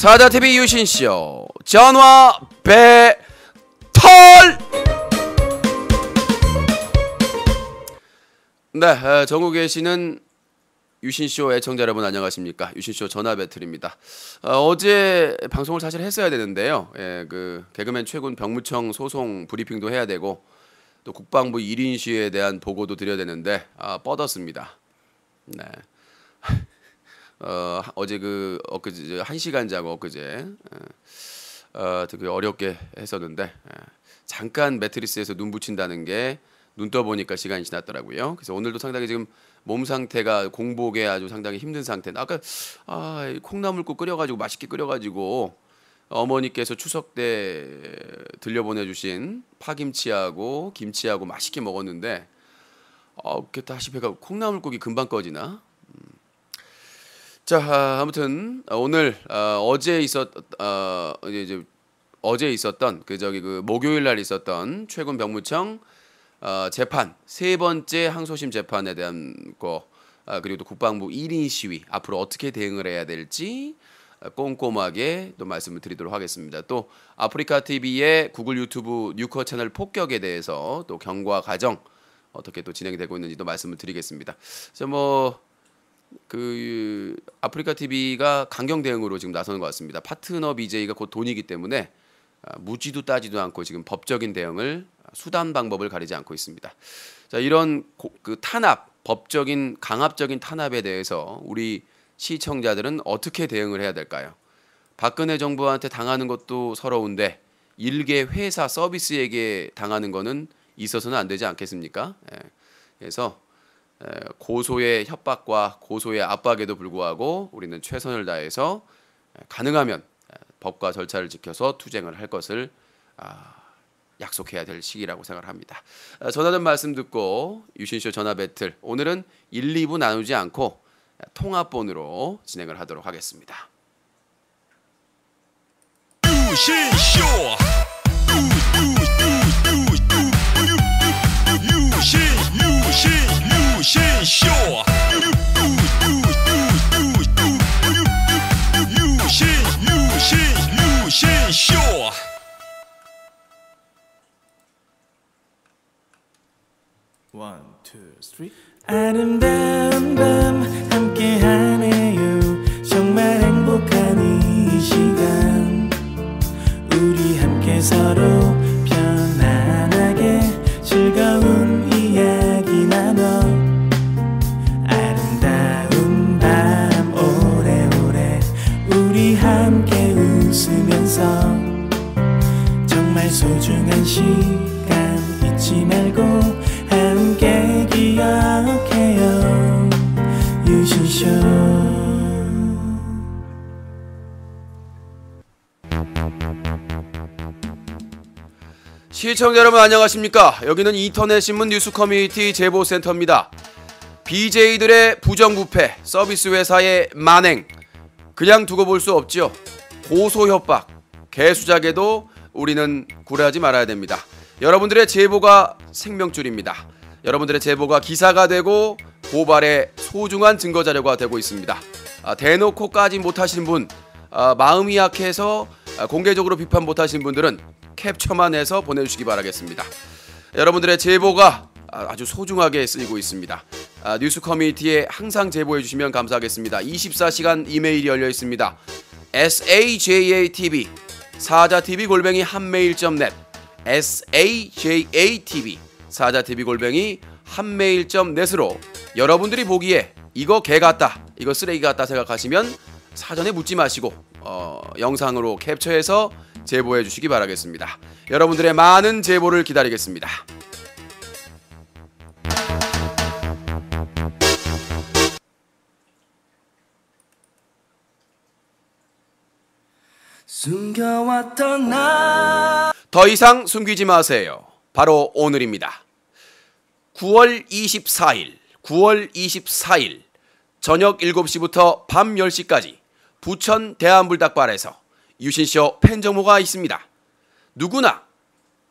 사자TV 유신쇼 전화 배털. 네, 전국에 계시는 유신쇼 애청자 여러분 안녕하십니까. 유신쇼 전화 배틀입니다. 어제 방송을 사실 했어야 되는데요. 그 개그맨 최군 병무청 소송 브리핑도 해야 되고 또 국방부 1인 시위에 대한 보고도 드려야 되는데 뻗었습니다. 네. 어제 엊그제 1시간 자고 엊그제 되게 어렵게 했었는데 잠깐 매트리스에서 눈 붙인다는 게 눈 떠보니까 시간이 지났더라고요. 그래서 오늘도 상당히 지금 몸 상태가 공복에 아주 상당히 힘든 상태. 아까 콩나물국 끓여가지고 맛있게 끓여가지고 어머니께서 추석 때 들려보내주신 파김치하고 김치하고 맛있게 먹었는데 다시 배가 콩나물국이 금방 꺼지나? 자, 아무튼 오늘 어제 있었던 그 목요일 날 있었던 최군 병무청 재판 세 번째 항소심 재판에 대한 거 그리고 또 국방부 1인 시위 앞으로 어떻게 대응을 해야 될지 꼼꼼하게 또 말씀을 드리도록 하겠습니다. 또 아프리카 TV의 구글 유튜브 뉴커 채널 폭격에 대해서 또 경과 과정 어떻게 또 진행이 되고 있는지도 말씀을 드리겠습니다. 그래서 아프리카 TV가 강경 대응으로 지금 나서는 것 같습니다. 파트너 BJ가 곧 돈이기 때문에 무지도 따지도 않고 지금 법적인 대응을 수단 방법을 가리지 않고 있습니다. 자, 이런 법적인 강압적인 탄압에 대해서 우리 시청자들은 어떻게 대응을 해야 될까요? 박근혜 정부한테 당하는 것도 서러운데 일개 회사 서비스에게 당하는 거는 있어서는 안 되지 않겠습니까? 그래서 고소의 협박과 고소의 압박에도 불구하고 우리는 최선을 다해서 가능하면 법과 절차를 지켜서 투쟁을 할 것을 약속해야 될 시기라고 생각을 합니다. 전하던 말씀 듣고 유신쇼 전화 배틀 오늘은 1, 2부 나누지 않고 통합본으로 진행을 하도록 하겠습니다. 유신쇼 유신쇼 One, two, three. 아름다운 밤 함께하네요. 정말 행복한 이 시간 우리 함께 서로 편안하게 즐거운 이야기 나눠 아름다운 밤 오래오래 우리 함께 웃으면서 정말 소중한 시간 잊지 말고 함께 기억해요. 유신쇼. 시청자 여러분 안녕하십니까. 여기는 인터넷 신문 뉴스 커뮤니티 제보센터입니다. BJ들의 부정부패, 서비스 회사의 만행 그냥 두고 볼 수 없죠. 고소 협박, 개수작에도 우리는 굴하지 말아야 됩니다. 여러분들의 제보가 생명줄입니다. 여러분들의 제보가 기사가 되고 고발의 소중한 증거자료가 되고 있습니다. 대놓고 까지 못하신 분, 마음이 약해서 공개적으로 비판 못하신 분들은 캡처만 해서 보내주시기 바라겠습니다. 여러분들의 제보가 아주 소중하게 쓰이고 있습니다. 뉴스 커뮤니티에 항상 제보해 주시면 감사하겠습니다. 24시간 이메일이 열려 있습니다. sajatv 사자TV@한메일.net sajatv 사자TV@한메일.net으로 여러분들이 보기에 이거 개 같다, 이거 쓰레기 같다 생각하시면 사전에 묻지 마시고 영상으로 캡처해서 제보해 주시기 바라겠습니다. 여러분들의 많은 제보를 기다리겠습니다. 숨겨왔던 나 더 이상 숨기지 마세요. 바로 오늘입니다. 9월 24일 저녁 7시부터 밤 10시까지 부천 대한불닭발에서 유신쇼 팬정모가 있습니다. 누구나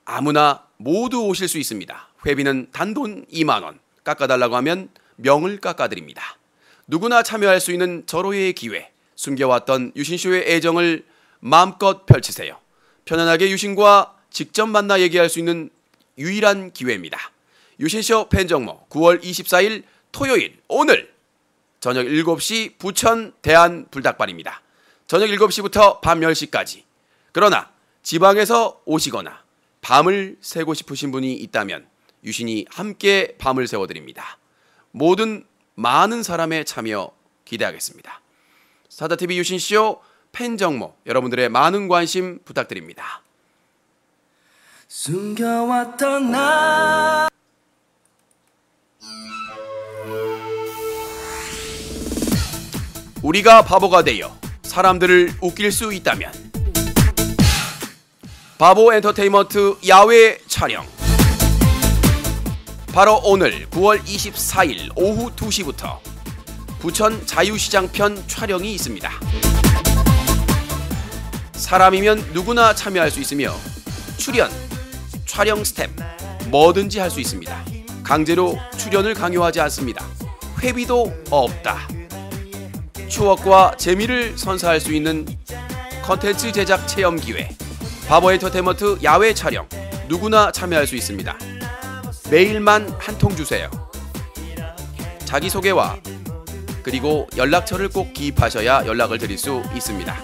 아무나 모두 오실 수 있습니다. 회비는 단돈 2만원, 깎아달라고 하면 명을 깎아드립니다. 누구나 참여할 수 있는 절호의 기회, 숨겨왔던 유신쇼의 애정을 마음껏 펼치세요. 편안하게 유신과 직접 만나 얘기할 수 있는 유일한 기회입니다. 유신쇼 팬정모 9월 24일 토요일 오늘 저녁 7시 부천 대한 불닭발입니다. 저녁 7시부터 밤 10시까지. 그러나 지방에서 오시거나 밤을 새고 싶으신 분이 있다면 유신이 함께 밤을 새워드립니다. 모든 많은 사람의 참여 기대하겠습니다. 사자TV 유신쇼 팬정모 여러분들의 많은 관심 부탁드립니다. 숨겨왔던 나 우리가 바보가 되어 사람들을 웃길 수 있다면 바보 엔터테인먼트 야외 촬영 바로 오늘 9월 24일 오후 2시부터 부천 자유시장편 촬영이 있습니다. 사람이면 누구나 참여할 수 있으며 출연, 촬영 스텝 뭐든지 할 수 있습니다. 강제로 출연을 강요하지 않습니다. 회비도 없다. 추억과 재미를 선사할 수 있는 컨텐츠 제작 체험 기회 바보 엔터테인먼트 야외 촬영 누구나 참여할 수 있습니다. 메일만 한 통 주세요. 자기소개와 그리고 연락처를 꼭 기입하셔야 연락을 드릴 수 있습니다.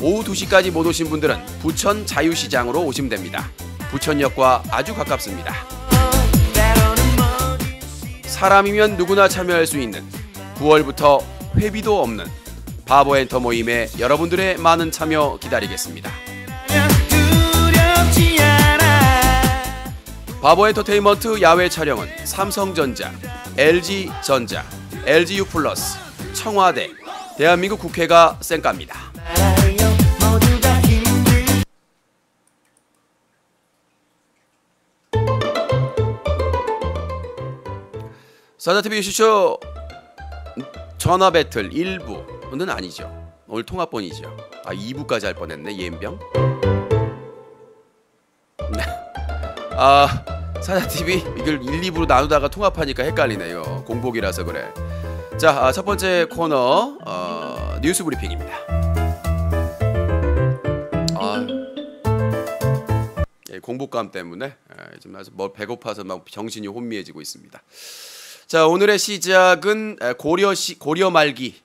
오후 2시까지 못 오신 분들은 부천 자유시장으로 오시면 됩니다. 부천역과 아주 가깝습니다. 사람이면 누구나 참여할 수 있는 9월부터 회비도 없는 바보 엔터 모임에 여러분들의 많은 참여 기다리겠습니다. 바보 엔터테인먼트 야외 촬영은 삼성전자, LG전자, LGU+, 청와대, 대한민국 국회가 쌩까입니다. 사자TV 유신쇼 전화 배틀 1부는 아니죠. 오늘 통화번이죠. 2부까지 할 뻔했네. 예인병. 사자TV 이걸 1, 2부로 나누다가 통합하니까 헷갈리네요. 공복이라서 그래. 자, 첫 번째 코너 뉴스 브리핑입니다. 공복감 때문에 지금 아주 배고파서 막 정신이 혼미해지고 있습니다. 자, 오늘의 시작은 고려 말기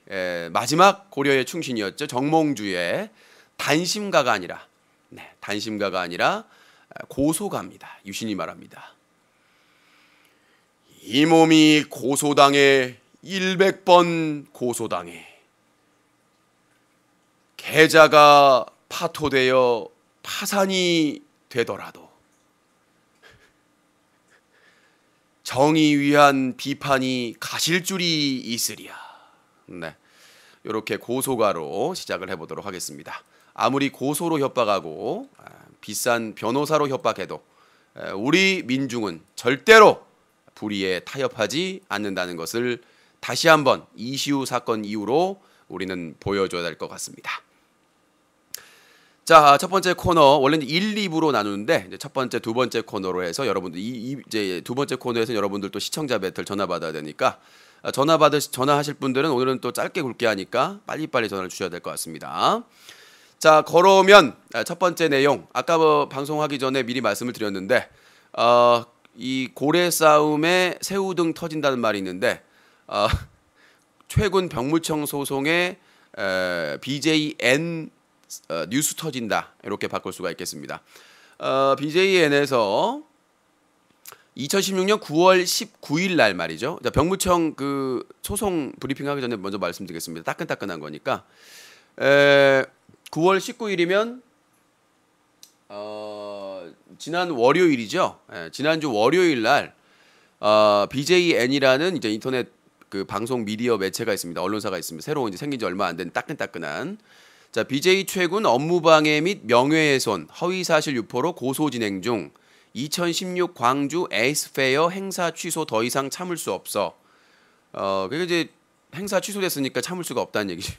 마지막 고려의 충신이었죠. 정몽주의 단심가가 아니라 고소가입니다. 유신이 말합니다. 이 몸이 고소당해 100번 고소당해 계자가 파토되어 파산이 되더라도 정의 위한 비판이 가실 줄이 있으랴. 네, 이렇게 고소가로 시작을 해보도록 하겠습니다. 아무리 고소로 협박하고 비싼 변호사로 협박해도 우리 민중은 절대로 불의에 타협하지 않는다는 것을 다시 한번 이시우 사건 이후로 우리는 보여줘야 될 것 같습니다. 자, 첫 번째 코너 원래는 1, 2부로 나누는데 이제 첫 번째, 두 번째 코너로 해서 여러분들 이제 두 번째 코너에서 여러분들 또 시청자 배틀 전화 받아야 되니까 전화하실 분들은 오늘은 또 짧게 굵게 하니까 빨리빨리 전화를 주셔야 될 것 같습니다. 자, 걸어오면 첫 번째 내용 아까 방송하기 전에 미리 말씀을 드렸는데 이 고래 싸움에 새우등 터진다는 말이 있는데 최근 병무청 소송에 BJN 뉴스 터진다 이렇게 바꿀 수가 있겠습니다. BJN에서 2016년 9월 19일 날 말이죠. 자, 병무청 그 소송 브리핑하기 전에 먼저 말씀드리겠습니다. 따끈따끈한 거니까 9월 19일이면 지난 월요일이죠. 지난주 월요일 날 BJN이라는 이제 인터넷 그 방송 미디어 매체가 있습니다. 언론사가 있습니다. 새로 이제 생긴 지 얼마 안 된 따끈따끈한. 자, BJ 최군 업무방해 및 명예훼손, 허위사실 유포로 고소 진행 중 2016 광주 에이스페어 행사 취소 더 이상 참을 수 없어. 그게 이제 행사 취소됐으니까 참을 수가 없다는 얘기죠.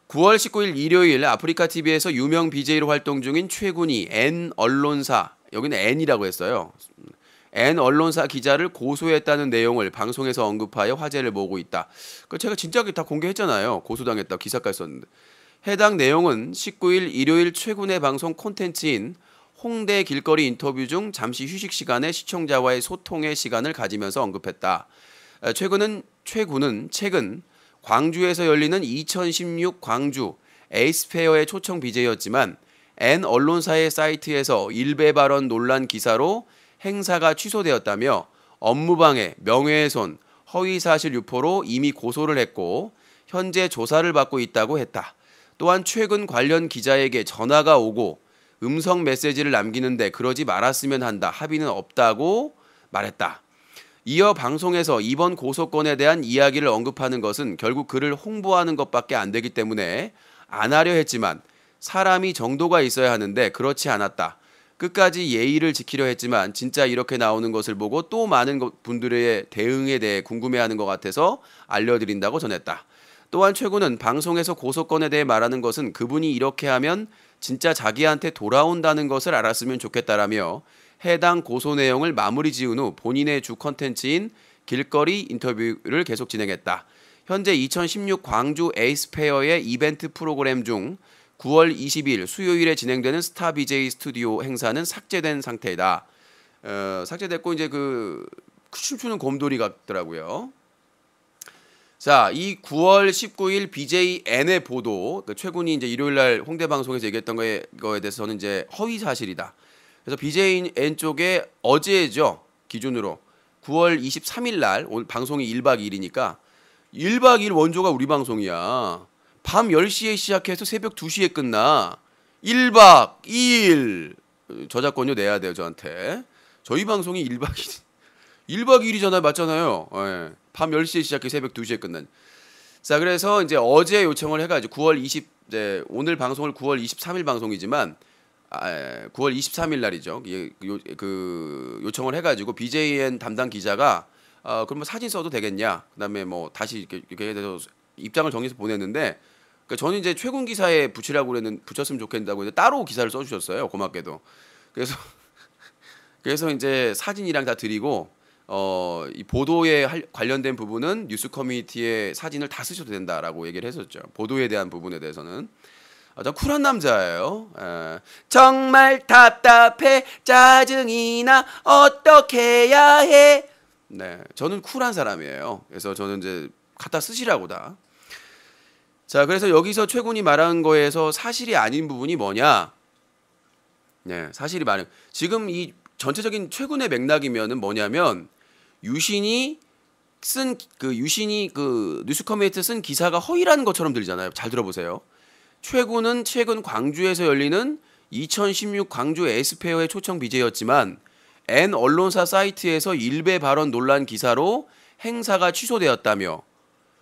9월 19일 일요일 아프리카 TV에서 유명 BJ로 활동 중인 최군이 N 언론사, 여기는 N이라고 했어요. N 언론사 기자를 고소했다는 내용을 방송에서 언급하여 화제를 모으고 있다. 그 제가 진작에 다 공개했잖아요. 고소당했다 기사까지 썼는데. 해당 내용은 19일 일요일 최군의 방송 콘텐츠인 홍대 길거리 인터뷰 중 잠시 휴식 시간에 시청자와의 소통의 시간을 가지면서 언급했다. 최군은 최근 광주에서 열리는 2016 광주 에이스페어의 초청 BJ였지만 N 언론사의 사이트에서 일배 발언 논란 기사로 행사가 취소되었다며 업무방해, 명예훼손, 허위사실 유포로 이미 고소를 했고 현재 조사를 받고 있다고 했다. 또한 최근 관련 기자에게 전화가 오고 음성 메시지를 남기는데 그러지 말았으면 한다. 합의는 없다고 말했다. 이어 방송에서 이번 고소건에 대한 이야기를 언급하는 것은 결국 그를 홍보하는 것밖에 안 되기 때문에 안 하려 했지만 사람이 정도가 있어야 하는데 그렇지 않았다. 끝까지 예의를 지키려 했지만 진짜 이렇게 나오는 것을 보고 또 많은 분들의 대응에 대해 궁금해하는 것 같아서 알려드린다고 전했다. 또한 최군은 방송에서 고소건에 대해 말하는 것은 그분이 이렇게 하면 진짜 자기한테 돌아온다는 것을 알았으면 좋겠다라며 해당 고소 내용을 마무리 지은 후 본인의 주 컨텐츠인 길거리 인터뷰를 계속 진행했다. 현재 2016 광주 에이스페어의 이벤트 프로그램 중 9월 20일 수요일에 진행되는 스타 BJ 스튜디오 행사는 삭제된 상태이다. 삭제됐고 이제 그 춤추는 곰돌이 같더라고요. 자, 이 9월 19일 BJN의 보도, 그 최군이 이제 일요일 날 홍대 방송에서 얘기했던 거에 대해서 저는 이제 허위 사실이다. 그래서 BJN 쪽에 어제죠. 기준으로 9월 23일 날 오늘 방송이 1박 2일이니까 1박 2일 원조가 우리 방송이야. 밤 10시에 시작해서 새벽 2시에 끝나. 1박 2일 저작권료 내야 돼요, 저한테. 저희 방송이 1박 2일. 1박 2일이잖아요. 맞잖아요. 예. 밤 10시에 시작해 새벽 2시에 끝난. 자, 그래서 이제 어제 요청을 해 가지고 9월 20 오늘 방송을 9월 23일 방송이지만 9월 23일 날이죠. 그 요청을 해 가지고 BJN 담당 기자가 그럼 뭐 사진 써도 되겠냐? 그다음에 뭐 다시 이렇게 해서 입장을 정해서 보냈는데 그러니까 저는 이제 최군 기사에 붙였으면 좋겠다고 따로 기사를 써 주셨어요. 고맙게도. 그래서 이제 사진이랑 다 드리고 이 보도에 관련된 부분은 뉴스 커뮤니티에 사진을 다 쓰셔도 된다라고 얘기를 했었죠. 보도에 대한 부분에 대해서는 전 쿨한 남자예요. 정말 답답해 짜증이 나 어떻게 해야 해. 네, 저는 쿨한 사람이에요. 그래서 저는 이제 갖다 쓰시라고 다. 자, 그래서 여기서 최군이 말한 거에서 사실이 아닌 부분이 뭐냐? 네, 사실이 많은. 지금 이 전체적인 최군의 맥락이면은 뭐냐면 유신이 그 뉴스 커뮤니티에 쓴 기사가 허위라는 것처럼 들리잖아요. 잘 들어보세요. 최군은 최근 광주에서 열리는 2016 광주 에이스페어의 초청 BJ였지만 N 언론사 사이트에서 일배 발언 논란 기사로 행사가 취소되었다며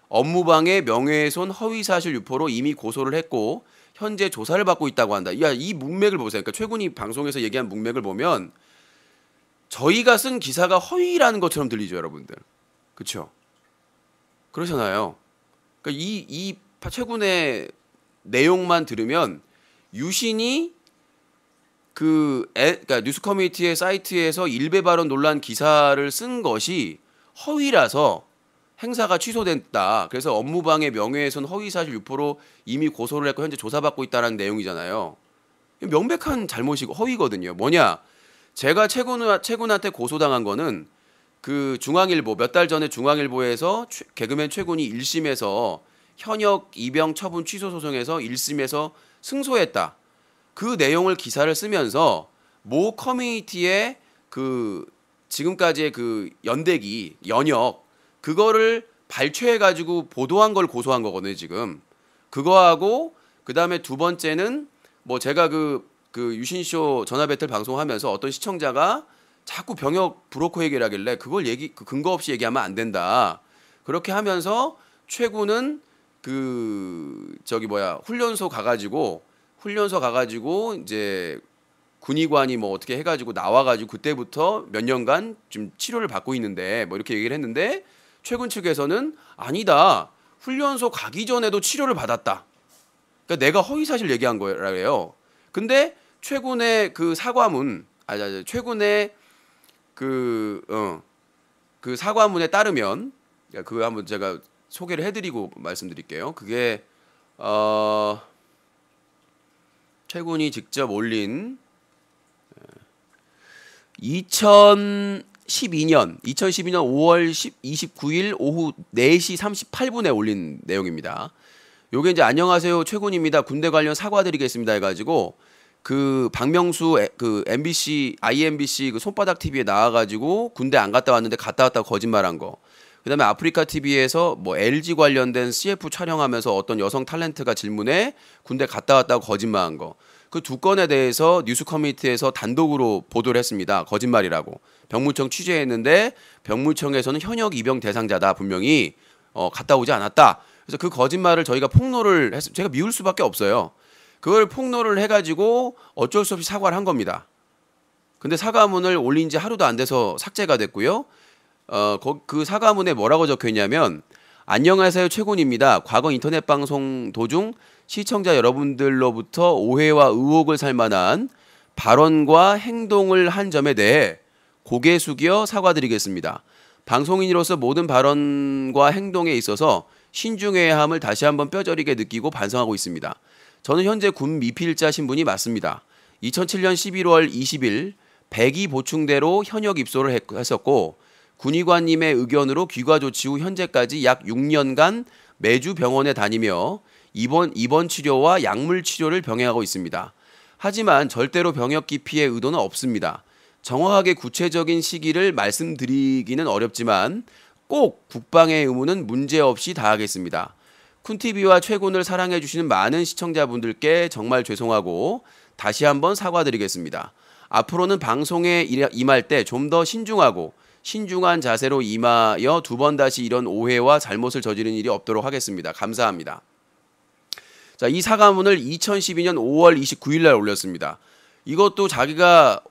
업무방해, 명예훼손, 허위사실 유포로 이미 고소를 했고 현재 조사를 받고 있다고 한다. 야, 이 문맥을 보세요. 그러니까 최군이 방송에서 얘기한 문맥을 보면 저희가 쓴 기사가 허위라는 것처럼 들리죠, 여러분들. 그렇죠? 그러잖아요. 그러니까 이 최군의 내용만 들으면 유신이 그러니까 뉴스 커뮤니티의 사이트에서 일배 발언 논란 기사를 쓴 것이 허위라서 행사가 취소됐다. 그래서 업무방해, 명예훼손, 허위사실 유포로 이미 고소를 했고 현재 조사받고 있다는 내용이잖아요. 명백한 잘못이고 허위거든요. 뭐냐? 제가 최군한테 고소당한 거는 그 중앙일보 몇 달 전에 중앙일보에서 개그맨 최군이 1심에서 현역 입영 처분 취소 소송에서 1심에서 승소했다. 그 내용을 기사를 쓰면서 모 커뮤니티의 그 지금까지의 그 연역 그거를 발췌해 가지고 보도한 걸 고소한 거거든요, 지금. 그거하고 그다음에 두 번째는 뭐 제가 그 유신쇼 전화 배틀 방송하면서 어떤 시청자가 자꾸 병역 브로커 얘기를 하길래 그걸 근거 없이 얘기하면 안 된다. 그렇게 하면서 최군은 훈련소 가가지고 이제 군의관이 뭐 어떻게 해가지고 나와가지고 그때부터 몇 년간 좀 치료를 받고 있는데 뭐 이렇게 얘기를 했는데 최군 측에서는 아니다. 훈련소 가기 전에도 치료를 받았다. 그러니까 내가 허위사실 얘기한 거라요. 근데 최군의 그 사과문, 최군의 그 사과문에 따르면 그거 한번 제가 소개를 해드리고 말씀드릴게요. 그게 최군이 직접 올린 2012년 5월 29일 오후 4시 38분에 올린 내용입니다. 요게 이제 안녕하세요 최군입니다. 군대 관련 사과드리겠습니다 해가지고 그 박명수 그 MBC IMBC 그 손바닥 TV에 나와가지고 군대 안 갔다 왔는데 갔다 왔다고 거짓말한 거. 그다음에 아프리카 TV에서 뭐 LG 관련된 CF 촬영하면서 어떤 여성 탤런트가 질문에 군대 갔다 왔다고 거짓말한 거. 그 두 건에 대해서 뉴스 커뮤니티에서 단독으로 보도를 했습니다. 거짓말이라고. 병무청 취재했는데 병무청에서는 현역 입영 대상자다 분명히 갔다 오지 않았다. 그래서 그 거짓말을 저희가 폭로를 제가 미울 수밖에 없어요. 그걸 폭로를 해가지고 어쩔 수 없이 사과를 한 겁니다. 근데 사과문을 올린 지 하루도 안 돼서 삭제가 됐고요. 그 사과문에 뭐라고 적혀 있냐면 안녕하세요 최군입니다. 과거 인터넷 방송 도중 시청자 여러분들로부터 오해와 의혹을 살 만한 발언과 행동을 한 점에 대해 고개 숙여 사과드리겠습니다. 방송인으로서 모든 발언과 행동에 있어서 신중해야 함을 다시 한번 뼈저리게 느끼고 반성하고 있습니다. 저는 현재 군 미필자 신분이 맞습니다. 2007년 11월 20일 백의 보충대로 현역 입소를 했었고 군의관님의 의견으로 귀가 조치 후 현재까지 약 6년간 매주 병원에 다니며 입원 치료와 약물 치료를 병행하고 있습니다. 하지만 절대로 병역 기피의 의도는 없습니다. 정확하게 구체적인 시기를 말씀드리기는 어렵지만 꼭 국방의 의무는 문제없이 다하겠습니다. 쿤TV와 최군을 사랑해주시는 많은 시청자분들께 정말 죄송하고 다시 한번 사과드리겠습니다. 앞으로는 방송에 임할 때 좀 더 신중하고 신중한 자세로 임하여 두 번 다시 이런 오해와 잘못을 저지르는 일이 없도록 하겠습니다. 감사합니다. 자, 이 사과문을 2012년 5월 29일 날 올렸습니다. 이것도 자기가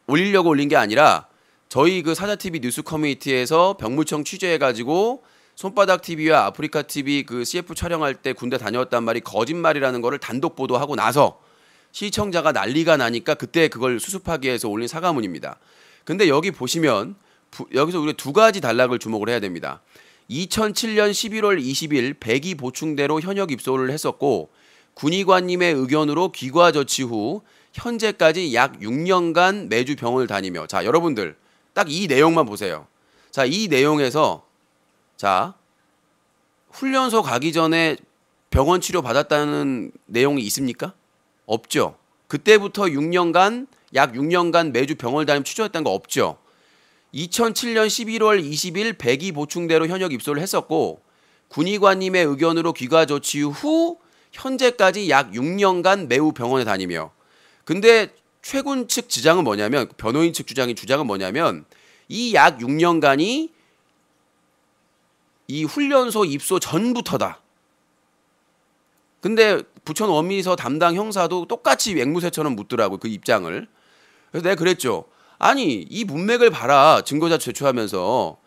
올리려고 올린 게 아니라 저희 그 사자TV 뉴스 커뮤니티에서 병무청 취재해가지고 손바닥 TV와 아프리카 TV 그 CF 촬영할 때 군대 다녀왔단 말이 거짓말이라는 거를 단독 보도하고 나서 시청자가 난리가 나니까 그때 그걸 수습하기 위해서 올린 사과문입니다. 근데 여기 보시면 여기서 우리가 두 가지 단락을 주목을 해야 됩니다. 2007년 11월 20일 백의 보충대로 현역 입소를 했었고 군의관님의 의견으로 귀가 조치 후 현재까지 약 6년간 매주 병원을 다니며 자 여러분들 딱 이 내용만 보세요. 자 이 내용에서 자 훈련소 가기 전에 병원 치료 받았다는 내용이 있습니까? 없죠. 그때부터 6년간 약 6년간 매주 병원을 다니며 치료했다는 거 없죠. 2007년 11월 20일 백의 보충대로 현역 입소를 했었고 군의관님의 의견으로 귀가 조치 후 현재까지 약 6년간 매우 병원에 다니며 근데 최군 측 주장은 뭐냐면 변호인 측 주장은 뭐냐면 이 약 6년간이 이 훈련소 입소 전부터다. 근데 부천 원미서 담당 형사도 똑같이 앵무새처럼 묻더라고요. 그 입장을. 그래서 내가 그랬죠. 아니 이 문맥을 봐라. 증거자 제출하면서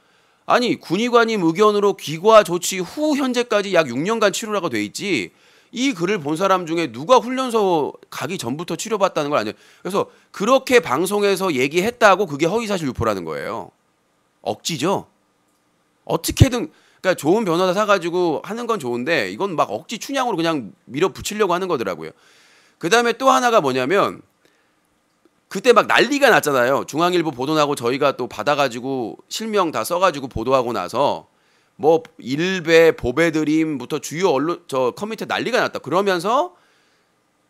아니 군의관님 의견으로 귀가 조치 후 현재까지 약 6년간 치료라고 돼 있지 이 글을 본 사람 중에 누가 훈련소 가기 전부터 치료받다는 걸 아니에요. 그래서 그렇게 방송에서 얘기했다고 그게 허위사실 유포라는 거예요. 억지죠. 어떻게든 그러니까 좋은 변호사 사가지고 하는 건 좋은데 이건 막 억지 춘향으로 그냥 밀어붙이려고 하는 거더라고요. 그 다음에 또 하나가 뭐냐면 그때 막 난리가 났잖아요. 중앙일보 보도 나고 저희가 또 받아가지고 실명 다 써가지고 보도하고 나서 뭐 일배 보배드림부터 주요 언론 저 커뮤니티에 난리가 났다. 그러면서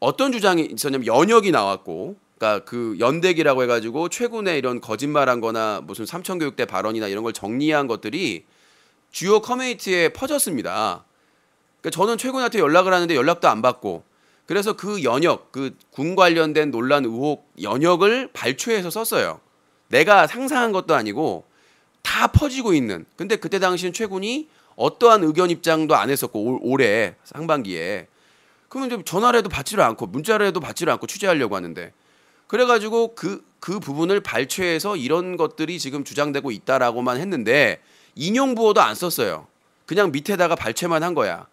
어떤 주장이 있었냐면 연역이 나왔고 그러니까 그 연대기라고 해가지고 최근에 이런 거짓말한거나 무슨 삼천교육대 발언이나 이런 걸 정리한 것들이 주요 커뮤니티에 퍼졌습니다. 그러니까 저는 최군한테 연락을 하는데 연락도 안 받고 그래서 그 연역, 그 군 관련된 논란 의혹 연역을 발췌해서 썼어요. 내가 상상한 것도 아니고 다 퍼지고 있는. 근데 그때 당시는 최군이 어떠한 의견 입장도 안 했었고 올해 상반기에 그러면 이제 전화를 해도 받지를 않고 문자를 해도 받지를 않고 취재하려고 하는데 그래가지고 그 부분을 발췌해서 이런 것들이 지금 주장되고 있다라고만 했는데 인용 부호도 안 썼어요. 그냥 밑에다가 발췌만 한 거야.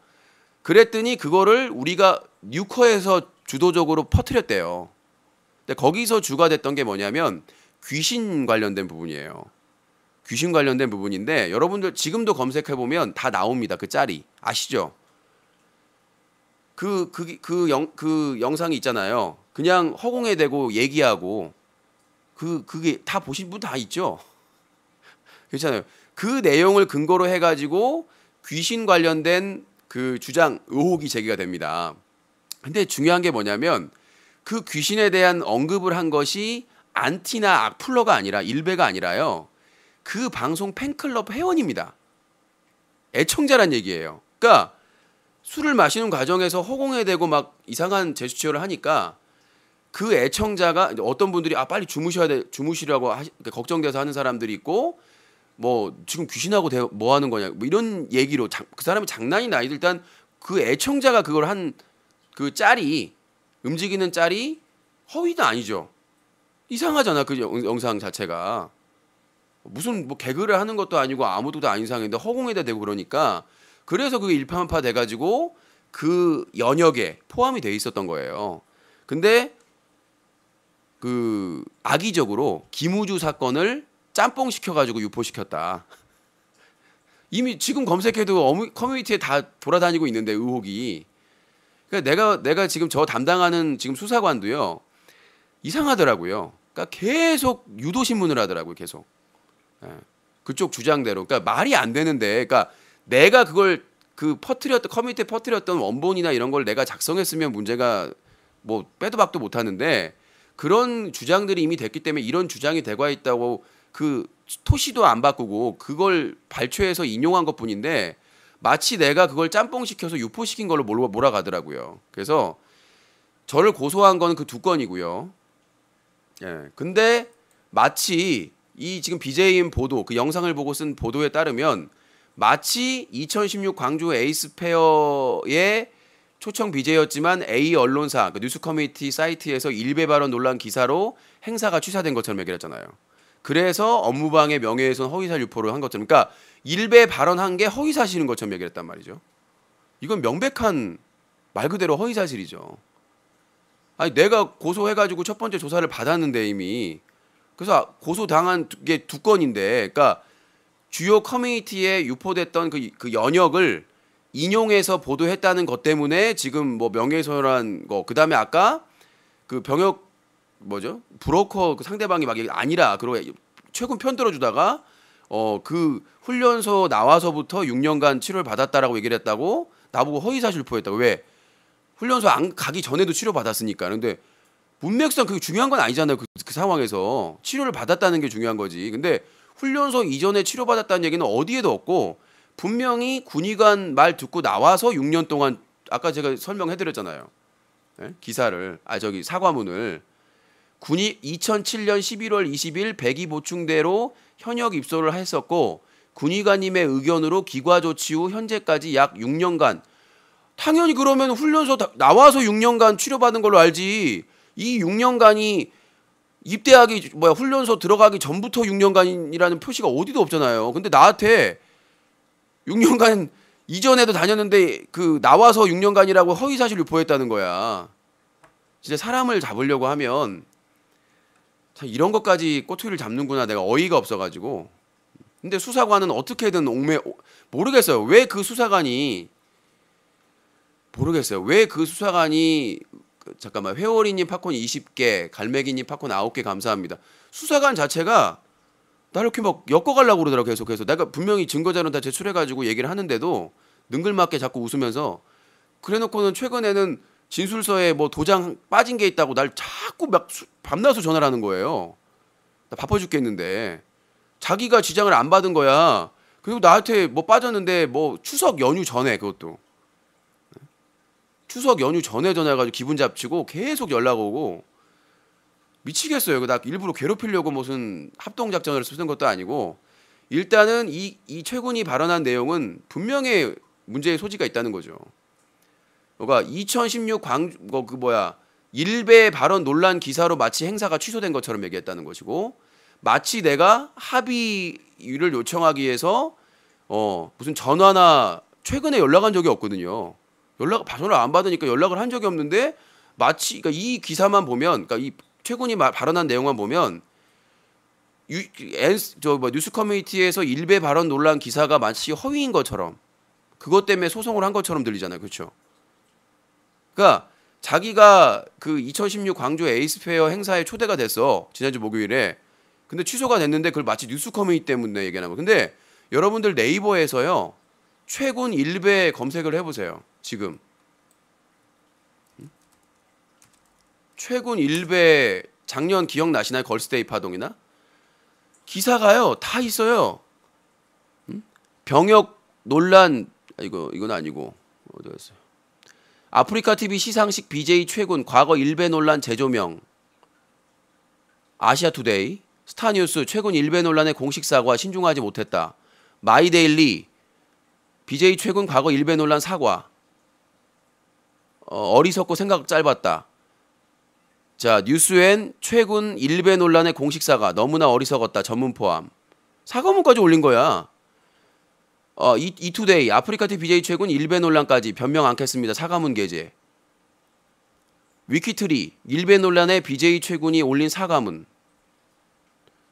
그랬더니 그거를 우리가 뉴커에서 주도적으로 퍼뜨렸대요. 근데 거기서 주가 됐던 게 뭐냐면 귀신 관련된 부분이에요. 귀신 관련된 부분인데 여러분들 지금도 검색해 보면 다 나옵니다. 그 짤이 아시죠? 그 영상이 있잖아요. 그냥 허공에 대고 얘기하고 그게 다 보신 분 다 있죠. 그렇잖아요. 그 내용을 근거로 해가지고 귀신 관련된 그 주장 의혹이 제기가 됩니다. 근데 중요한 게 뭐냐면 그 귀신에 대한 언급을 한 것이 안티나 악플러가 아니라 일베가 아니라요. 그 방송 팬클럽 회원입니다. 애청자란 얘기예요. 그러니까 술을 마시는 과정에서 허공에 대고 막 이상한 제스처를 하니까 그 애청자가 어떤 분들이 빨리 주무시라고 걱정돼서 하는 사람들이 있고 뭐 지금 귀신하고 뭐 하는 거냐 뭐 이런 얘기로 그 사람이 장난이 나이들 일단 그 애청자가 그걸 한 그 짤이 움직이는 짤이 허위는 아니죠. 이상하잖아 그 영상 자체가 무슨 뭐 개그를 하는 것도 아니고 아무도 다 안 이상했는데 허공에다 대고 그러니까 그래서 그게 일파만파 돼가지고 그 연역에 포함이 돼 있었던 거예요. 근데 그 악의적으로 김우주 사건을 짬뽕 시켜가지고 유포시켰다. 이미 지금 검색해도 커뮤니티에 다 돌아다니고 있는데 의혹이. 그러니까 내가 지금 저 담당하는 지금 수사관도요 이상하더라고요. 그러니까 계속 유도 신문을 하더라고요. 계속 그쪽 주장대로. 그러니까 말이 안 되는데, 그러니까 내가 그걸 커뮤니티에 퍼뜨렸던 원본이나 이런 걸 내가 작성했으면 문제가 뭐 빼도 박도 못 하는데 그런 주장들이 이미 됐기 때문에 이런 주장이 되고 있다고 그 토시도 안 바꾸고 그걸 발췌해서 인용한 것뿐인데 마치 내가 그걸 짬뽕 시켜서 유포시킨 걸로 몰아가더라고요. 그래서 저를 고소한 거는 그 두 건이고요. 예. 근데 마치 이 지금 BJ인 보도 그 영상을 보고 쓴 보도에 따르면 마치 2016 광주 에이스 페어의 초청 BJ였지만 A 언론사 그 뉴스 커뮤니티 사이트에서 일배 발언 논란 기사로 행사가 취사된 것처럼 얘기를 했잖아요. 그래서 업무방해 명예훼손 허위사실 유포를 한 것처럼, 그러니까 일배 발언한 게 허위사실인 것처럼 얘기를 했단 말이죠. 이건 명백한 말 그대로 허위사실이죠. 아니 내가 고소해가지고 첫 번째 조사를 받았는데 이미 그래서 고소당한 게 두 건인데, 그러니까 주요 커뮤니티에 유포됐던 그 연역을 인용해서 보도했다는 것 때문에 지금 뭐 명예훼손한 거, 그 다음에 아까 그 병역 뭐죠 브로커 그 상대방이 막 아니라 그러고 최근 편 들어주다가 그 훈련소 나와서부터 6년간 치료를 받았다라고 얘기를 했다고 나보고 허위사실 유포했다고. 왜? 훈련소 안 가기 전에도 치료 받았으니까. 근데 문맥상 그게 중요한 건 아니잖아요. 그 상황에서 치료를 받았다는 게 중요한 거지. 근데 훈련소 이전에 치료받았다는 얘기는 어디에도 없고 분명히 군의관 말 듣고 나와서 6년 동안 아까 제가 설명해드렸잖아요. 네? 기사를 사과문을 2007년 11월 20일 배기 보충대로 현역 입소를 했었고 군의관님의 의견으로 기과 조치 후 현재까지 약 6년간. 당연히 그러면 훈련소 나와서 6년간 치료받은 걸로 알지. 이 6년간이 입대하기 훈련소 들어가기 전부터 6년간이라는 표시가 어디도 없잖아요. 근데 나한테 6년간 이전에도 다녔는데 그 나와서 6년간이라고 허위사실 유포했다는 거야. 진짜 사람을 잡으려고 하면 참 이런 것까지 꼬투리를 잡는구나. 내가 어이가 없어가지고. 근데 수사관은 어떻게든 모르겠어요. 왜 그 수사관이 잠깐만, 회오리님 팝콘 20개, 갈매기님 팝콘 9개 감사합니다. 수사관 자체가 나를 이렇게 막 엮어가려고 그러더라고. 계속해서 내가 분명히 증거자료 다 제출해가지고 얘기를 하는데도 능글맞게 자꾸 웃으면서, 그래놓고는 최근에는 진술서에 뭐 도장 빠진 게 있다고 날 자꾸 막 밤낮으로 전화를 하는 거예요. 나 바빠 죽겠는데 자기가 지장을 안 받은 거야. 그리고 나한테 뭐 빠졌는데 뭐 추석 연휴 전에, 그것도 추석 연휴 전에 전화해가지고 기분 잡치고 계속 연락 오고 미치겠어요. 나 일부러 괴롭히려고 무슨 합동작전을 쓰는 것도 아니고, 일단은 이 최군이 발언한 내용은 분명히 문제의 소지가 있다는 거죠. 그러니까 2016 일베 발언 논란 기사로 마치 행사가 취소된 것처럼 얘기했다는 것이고, 마치 내가 합의를 요청하기 위해서 무슨 전화나 최근에 연락한 적이 없거든요. 전화를 안 받으니까 연락을 한 적이 없는데 마치, 그러니까 이 기사만 보면, 그러니까 이 최군이 발언한 내용만 보면 뉴스 커뮤니티에서 일베 발언 논란 기사가 마치 허위인 것처럼 그것 때문에 소송을 한 것처럼 들리잖아요. 그렇죠? 그러니까 자기가 그 2016 광주 에이스페어 행사에 초대가 됐어. 지난주 목요일에. 근데 취소가 됐는데 그걸 마치 뉴스 커뮤니티 때문에 얘기하는 거. 근데 여러분들 네이버에서요. 최군 일베 검색을 해보세요. 지금. 최군 일베 작년 기억나시나요? 걸스데이 파동이나? 기사가요. 다 있어요. 병역 논란 이건 아니고 어디였어요? 아프리카 TV 시상식 BJ 최군 과거 일베 논란 재조명. 아시아투데이 스타뉴스 최군 일베 논란의 공식 사과 신중하지 못했다. 마이데일리 BJ 최군 과거 일베 논란 사과. 어리석고 생각 짧았다. 자, 뉴스엔 최군 일베 논란의 공식 사과 너무나 어리석었다. 전문 포함. 사과문까지 올린 거야. 이투데이 아프리카 TV BJ 최군 일베 논란까지 변명 않겠습니다. 사과문 게재. 위키트리 일베 논란에 BJ 최군이 올린 사과문.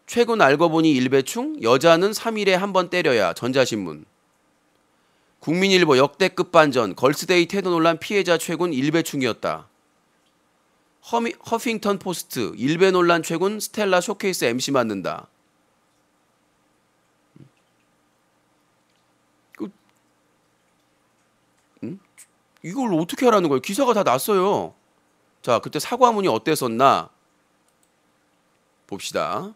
최군 알고 보니 일베충 여자는 3일에 한 번 때려야 전자신문. 국민일보 역대급 반전 걸스데이 태도 논란 피해자 최군 일베충이었다. 허핑턴 포스트 일베 논란 최군 스텔라 쇼케이스 MC 맡는다. 이걸 어떻게 하라는 거예요? 기사가 다 났어요. 자, 그때 사과문이 어땠었나 봅시다.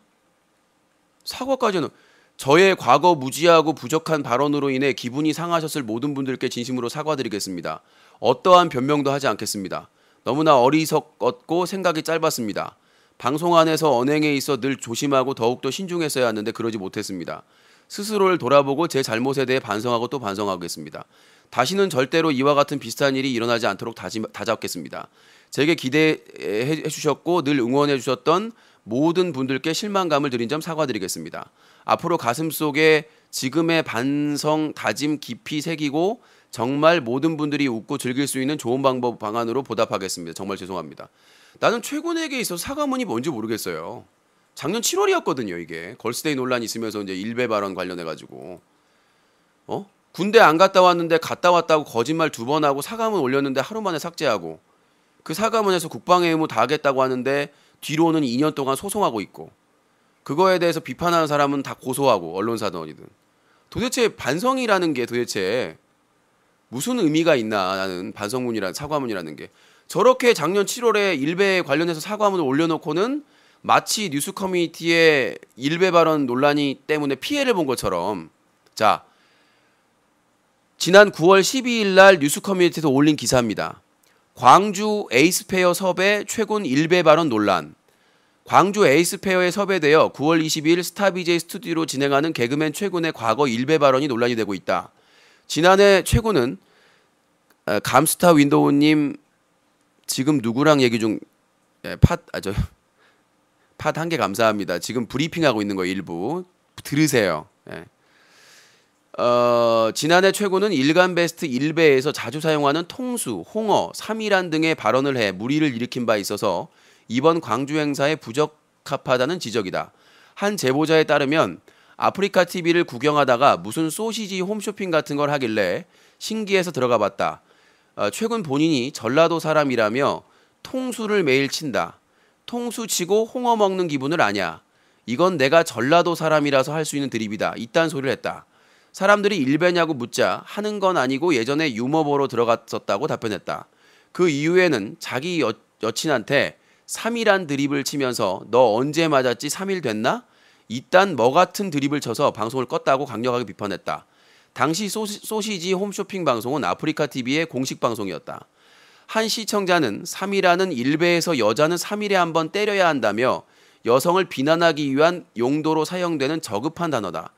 사과까지는 저의 과거 무지하고 부족한 발언으로 인해 기분이 상하셨을 모든 분들께 진심으로 사과드리겠습니다. 어떠한 변명도 하지 않겠습니다. 너무나 어리석었고 생각이 짧았습니다. 방송 안에서 언행에 있어 늘 조심하고 더욱더 신중했어야 하는데 그러지 못했습니다. 스스로를 돌아보고 제 잘못에 대해 반성하고 또 반성하겠습니다. 다시는 절대로 이와 같은 비슷한 일이 일어나지 않도록 다잡겠습니다. 제게 기대해 주셨고 늘 응원해 주셨던 모든 분들께 실망감을 드린 점 사과드리겠습니다. 앞으로 가슴속에 지금의 반성 다짐 깊이 새기고 정말 모든 분들이 웃고 즐길 수 있는 좋은 방안으로 보답하겠습니다. 정말 죄송합니다. 나는 최군에게 있어서 사과문이 뭔지 모르겠어요. 작년 7월이었거든요. 이게 걸스데이 논란이 있으면서 이제 일베 발언 관련해 가지고 군대 안 갔다 왔는데 갔다 왔다고 거짓말 2번 하고 사과문 올렸는데 하루 만에 삭제하고 그 사과문에서 국방의 의무 다 하겠다고 하는데 뒤로는 2년 동안 소송하고 있고 그거에 대해서 비판하는 사람은 다 고소하고 언론사든 어디든 도대체 반성이라는 게 도대체 무슨 의미가 있나. 나는 반성문이라는 사과문이라는 게 저렇게 작년 7월에 일베 관련해서 사과문을 올려놓고는 마치 뉴스 커뮤니티의 일베 발언 논란이 때문에 피해를 본 것처럼. 자, 지난 9월 12일 날 뉴스 커뮤니티에서 올린 기사입니다. 광주 에이스페어 섭외 최군 일베 발언 논란. 광주 에이스페어에 섭외되어 9월 22일 스타비제이 스튜디오로 진행하는 개그맨 최군의 과거 일베 발언이 논란이 되고 있다. 지난해 최군은 감스타 윈도우님 지금 누구랑 얘기 중 팟 한 개 감사합니다. 지금 브리핑하고 있는 거 일부 들으세요. 예. 지난해 최군은 일간베스트 일베에서 자주 사용하는 통수, 홍어, 삼이란 등의 발언을 해 물의를 일으킨 바 있어서 이번 광주 행사에 부적합하다는 지적이다. 한 제보자에 따르면 아프리카 TV를 구경하다가 무슨 소시지 홈쇼핑 같은 걸 하길래 신기해서 들어가 봤다. 최군 본인이 전라도 사람이라며 통수를 매일 친다. 통수 치고 홍어 먹는 기분을 아냐. 이건 내가 전라도 사람이라서 할 수 있는 드립이다. 이딴 소리를 했다. 사람들이 일베냐고 묻자 하는 건 아니고 예전에 유머 보러 들어갔었다고 답변했다. 그 이후에는 자기 여친한테 3일한 드립을 치면서 너 언제 맞았지 3일 됐나? 이딴 뭐 같은 드립을 쳐서 방송을 껐다고 강력하게 비판했다. 당시 소시지 홈쇼핑 방송은 아프리카 TV의 공식 방송이었다. 한 시청자는 3일하는 일베에서 여자는 3일에 한 번 때려야 한다며 여성을 비난하기 위한 용도로 사용되는 저급한 단어다.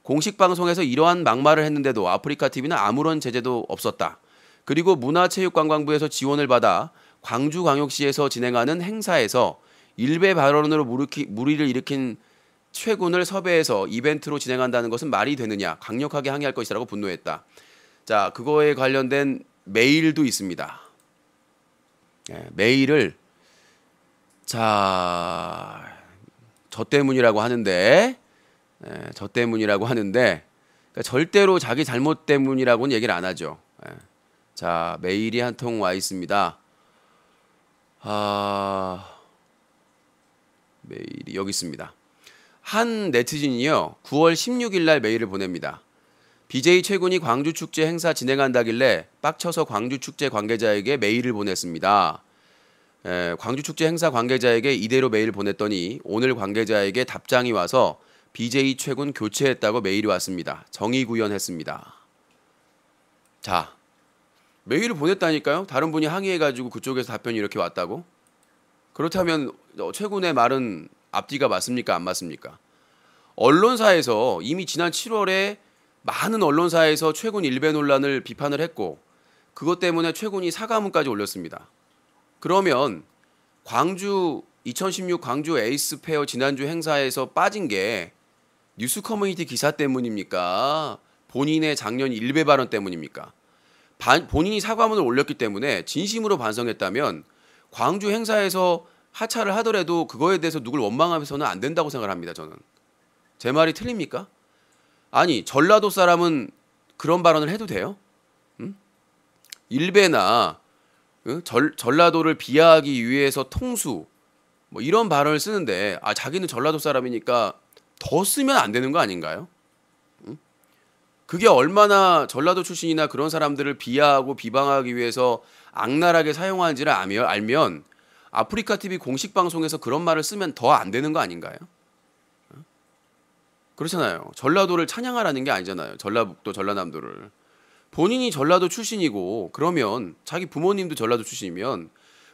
공식 방송에서 이러한 막말을 했는데도 아프리카 TV는 아무런 제재도 없었다. 그리고 문화체육관광부에서 지원을 받아 광주광역시에서 진행하는 행사에서 일베 발언으로 물의를 일으킨 최군을 섭외해서 이벤트로 진행한다는 것은 말이 되느냐. 강력하게 항의할 것이라고 분노했다. 자, 그거에 관련된 메일도 있습니다. 메일을 자 저 때문이라고 하는데, 저 때문이라고 하는데, 그러니까 절대로 자기 잘못 때문이라고는 얘기를 안 하죠. 자, 메일이 한 통 와 있습니다. 메일이 여기 있습니다. 한 네티즌이요, 9월 16일 날 메일을 보냅니다. BJ 최군이 광주축제 행사 진행한다길래 빡쳐서 광주축제 관계자에게 메일을 보냈습니다. 광주축제 행사 관계자에게 이대로 메일 보냈더니 오늘 관계자에게 답장이 와서 BJ 최군 교체했다고 메일이 왔습니다. 정의 구현했습니다. 자, 메일을 보냈다니까요. 다른 분이 항의해가지고 그쪽에서 답변이 이렇게 왔다고? 그렇다면 최군의 말은 앞뒤가 맞습니까? 안 맞습니까? 언론사에서 이미 지난 7월에 많은 언론사에서 최군 일배 논란을 비판을 했고 그것 때문에 최군이 사과문까지 올렸습니다. 그러면 2016 광주 에이스 페어 지난주 행사에서 빠진 게 뉴스 커뮤니티 기사 때문입니까? 본인의 작년 일배 발언 때문입니까? 본인이 사과문을 올렸기 때문에 진심으로 반성했다면 광주 행사에서 하차를 하더라도 그거에 대해서 누굴 원망하면서는 안 된다고 생각을 합니다. 저는. 제 말이 틀립니까? 아니, 전라도 사람은 그런 발언을 해도 돼요? 일배나 전라도를 비하하기 위해서 통수 뭐 이런 발언을 쓰는데 자기는 전라도 사람이니까 더 쓰면 안 되는 거 아닌가요? 그게 얼마나 전라도 출신이나 그런 사람들을 비하하고 비방하기 위해서 악랄하게 사용하는지를 알면 아프리카 TV 공식 방송에서 그런 말을 쓰면 더 안 되는 거 아닌가요? 그렇잖아요. 전라도를 찬양하라는 게 아니잖아요. 전라북도, 전라남도를. 본인이 전라도 출신이고 그러면 자기 부모님도 전라도 출신이면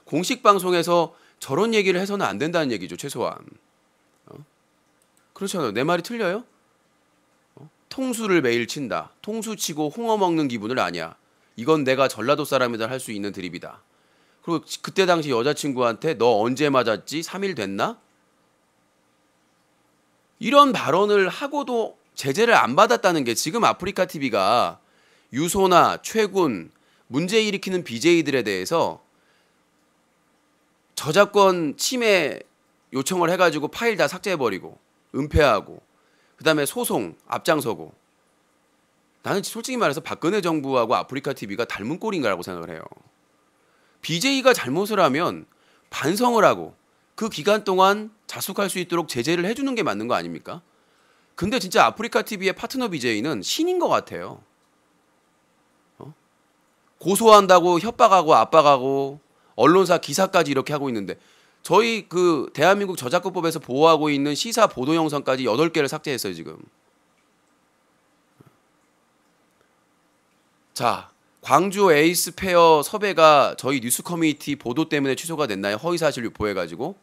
공식 방송에서 저런 얘기를 해서는 안 된다는 얘기죠. 최소한. 그렇잖아요. 내 말이 틀려요? 통수를 매일 친다. 통수 치고 홍어 먹는 기분을 아냐. 이건 내가 전라도 사람이다 할 수 있는 드립이다. 그리고 그때 당시 여자친구한테 너 언제 맞았지? 3일 됐나? 이런 발언을 하고도 제재를 안 받았다는 게 지금 아프리카 TV가 유소나 최군, 문제 일으키는 BJ들에 대해서 저작권 침해 요청을 해가지고 파일 다 삭제해버리고 은폐하고 그 다음에 소송 앞장서고 나는 솔직히 말해서 박근혜 정부하고 아프리카 TV가 닮은 꼴인가라고 생각을 해요. BJ가 잘못을 하면 반성을 하고 그 기간 동안 자숙할 수 있도록 제재를 해주는 게 맞는 거 아닙니까? 근데 진짜 아프리카 TV의 파트너 BJ는 신인 것 같아요. 고소한다고 협박하고 압박하고 언론사 기사까지 이렇게 하고 있는데 저희 그 대한민국 저작권법에서 보호하고 있는 시사 보도 영상까지 8개를 삭제했어요 지금. 자, 광주 에이스 페어 섭외가 저희 뉴스 커뮤니티 보도 때문에 취소가 됐나요? 허위사실 유포해가지고.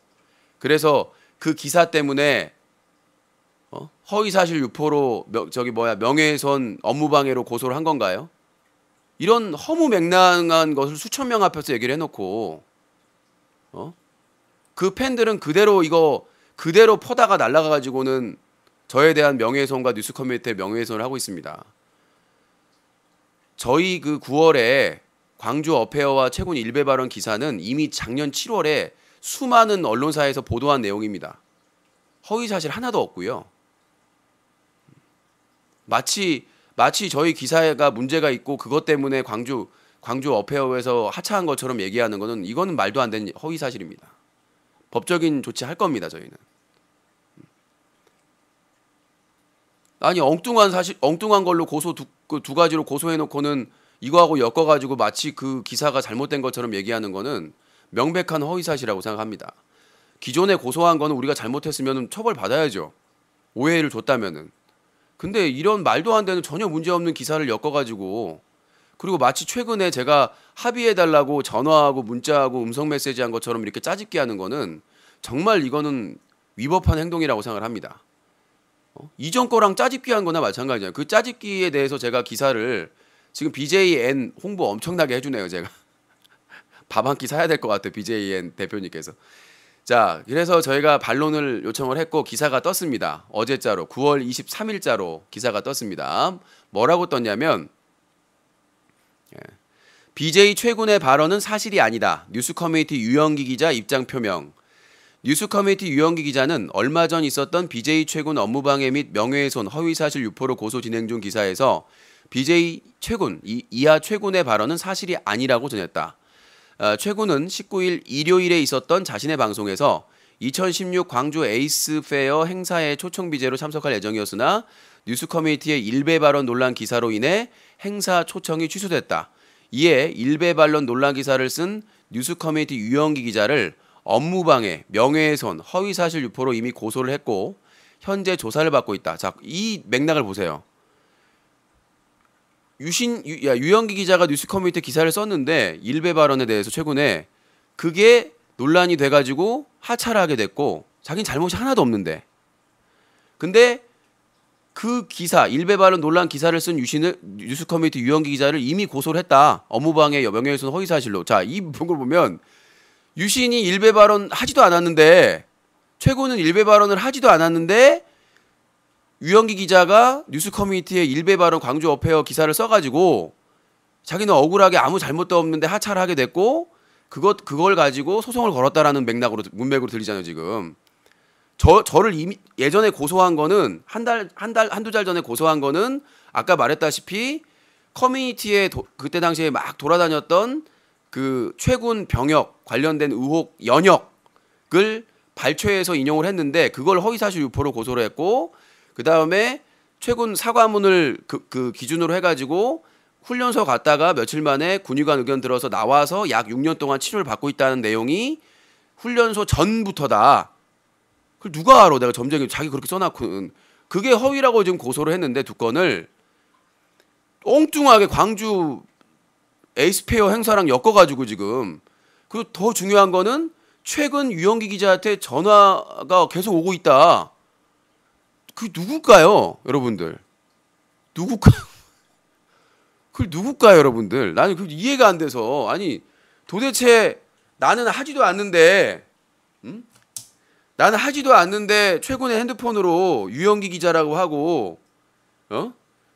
그래서 그 기사 때문에 허위사실 유포로 명예훼손 업무방해로 고소를 한 건가요? 이런 허무맹랑한 것을 수천 명 앞에서 얘기를 해놓고 그 팬들은 그대로 퍼다가 날아가가지고는 저에 대한 명예훼손과 뉴스 커뮤니티의 명예훼손을 하고 있습니다. 저희 그 9월에 광주 어페어와 최군 일배 발언 기사는 이미 작년 7월에 수많은 언론사에서 보도한 내용입니다. 허위사실 하나도 없고요. 마치 저희 기사가 문제가 있고 그것 때문에 광주 어페어에서 하차한 것처럼 얘기하는 거는 이거는 말도 안 되는 허위사실입니다. 법적인 조치할 겁니다. 저희는. 아니 엉뚱한 걸로 두 가지로 고소해놓고는 이거하고 엮어가지고 마치 그 기사가 잘못된 것처럼 얘기하는 거는 명백한 허위사실이라고 생각합니다. 기존에 고소한 거는 우리가 잘못했으면 처벌받아야죠. 오해를 줬다면은. 근데 이런 말도 안 되는 전혀 문제없는 기사를 엮어가지고 그리고 마치 최근에 제가 합의해달라고 전화하고 문자하고 음성 메시지한 것처럼 이렇게 짜집기 하는 거는 정말 이거는 위법한 행동이라고 생각을 합니다. 이전 거랑 짜집기 한 거나 마찬가지예요. 그 짜집기에 대해서 제가 기사를 지금 BJN 홍보 엄청나게 해주네요. 제가 밥 한 끼 사야 될 것 같아요. BJN 대표님께서. 자, 그래서 저희가 반론을 요청을 했고 기사가 떴습니다. 어제자로 9월 23일자로 기사가 떴습니다. 뭐라고 떴냐면 BJ 최군의 발언은 사실이 아니다. 뉴스 커뮤니티 유영기 기자 입장 표명. 뉴스 커뮤니티 유영기 기자는 얼마 전 있었던 BJ 최군 업무방해 및 명예훼손 허위사실 유포로 고소 진행 중 기사에서 BJ 최군, 이하 최군의 발언은 사실이 아니라고 전했다. 최군은 19일 일요일에 있었던 자신의 방송에서 2016 광주 에이스 페어 행사에 초청 BJ로 참석할 예정이었으나 뉴스 커뮤니티의 일배 발언 논란 기사로 인해 행사 초청이 취소됐다. 이에 일배 반론 논란 기사를 쓴 뉴스 커뮤니티 유영기 기자를 업무방해, 명예훼손, 허위사실 유포로 이미 고소를 했고 현재 조사를 받고 있다. 자, 이 맥락을 보세요. 유영기 기자가 뉴스 커뮤니티 기사를 썼는데 일배 발언에 대해서 최근에 그게 논란이 돼가지고 하차를 하게 됐고 자기는 잘못이 하나도 없는데 근데 그 기사 일배 발언 논란 기사를 쓴 뉴스 커뮤니티 유영기 기자를 이미 고소를 했다. 업무방해, 명예훼손, 허위사실로. 자, 이 부분을 보면 유신이 일배 발언 하지도 않았는데 최고는 일배 발언을 하지도 않았는데 유영기 기자가 뉴스 커뮤니티에 일배 발언 광주 어페어 기사를 써가지고 자기는 억울하게 아무 잘못도 없는데 하차를 하게 됐고 그걸 가지고 소송을 걸었다라는 문맥으로 들리잖아요 지금. 저를 이미 예전에 고소한 거는 한두 달 전에 고소한 거는 아까 말했다시피 커뮤니티에 그때 당시에 막 돌아다녔던 그 최군 병역 관련된 의혹 연역을 발췌해서 인용을 했는데 그걸 허위사실 유포로 고소를 했고 그 다음에 최군 사과문을 그 기준으로 해가지고 훈련소 갔다가 며칠 만에 군의관 의견 들어서 나와서 약 6년 동안 치료를 받고 있다는 내용이 훈련소 전부터다. 그걸 누가 알아? 내가 점쟁이 자기 그렇게 써놨고는 그게 허위라고 지금 고소를 했는데 두 건을 엉뚱하게 광주 에이스페어 행사랑 엮어가지고 지금 그리고 더 중요한 거는 최근 유영기 기자한테 전화가 계속 오고 있다. 그게 누굴까요, 여러분들? 누굴까요? 그게 누굴까요, 여러분들? 나는 그 이해가 안 돼서 아니 도대체 나는 하지도 않는데, 나는 하지도 않는데 최근에 핸드폰으로 유영기 기자라고 하고,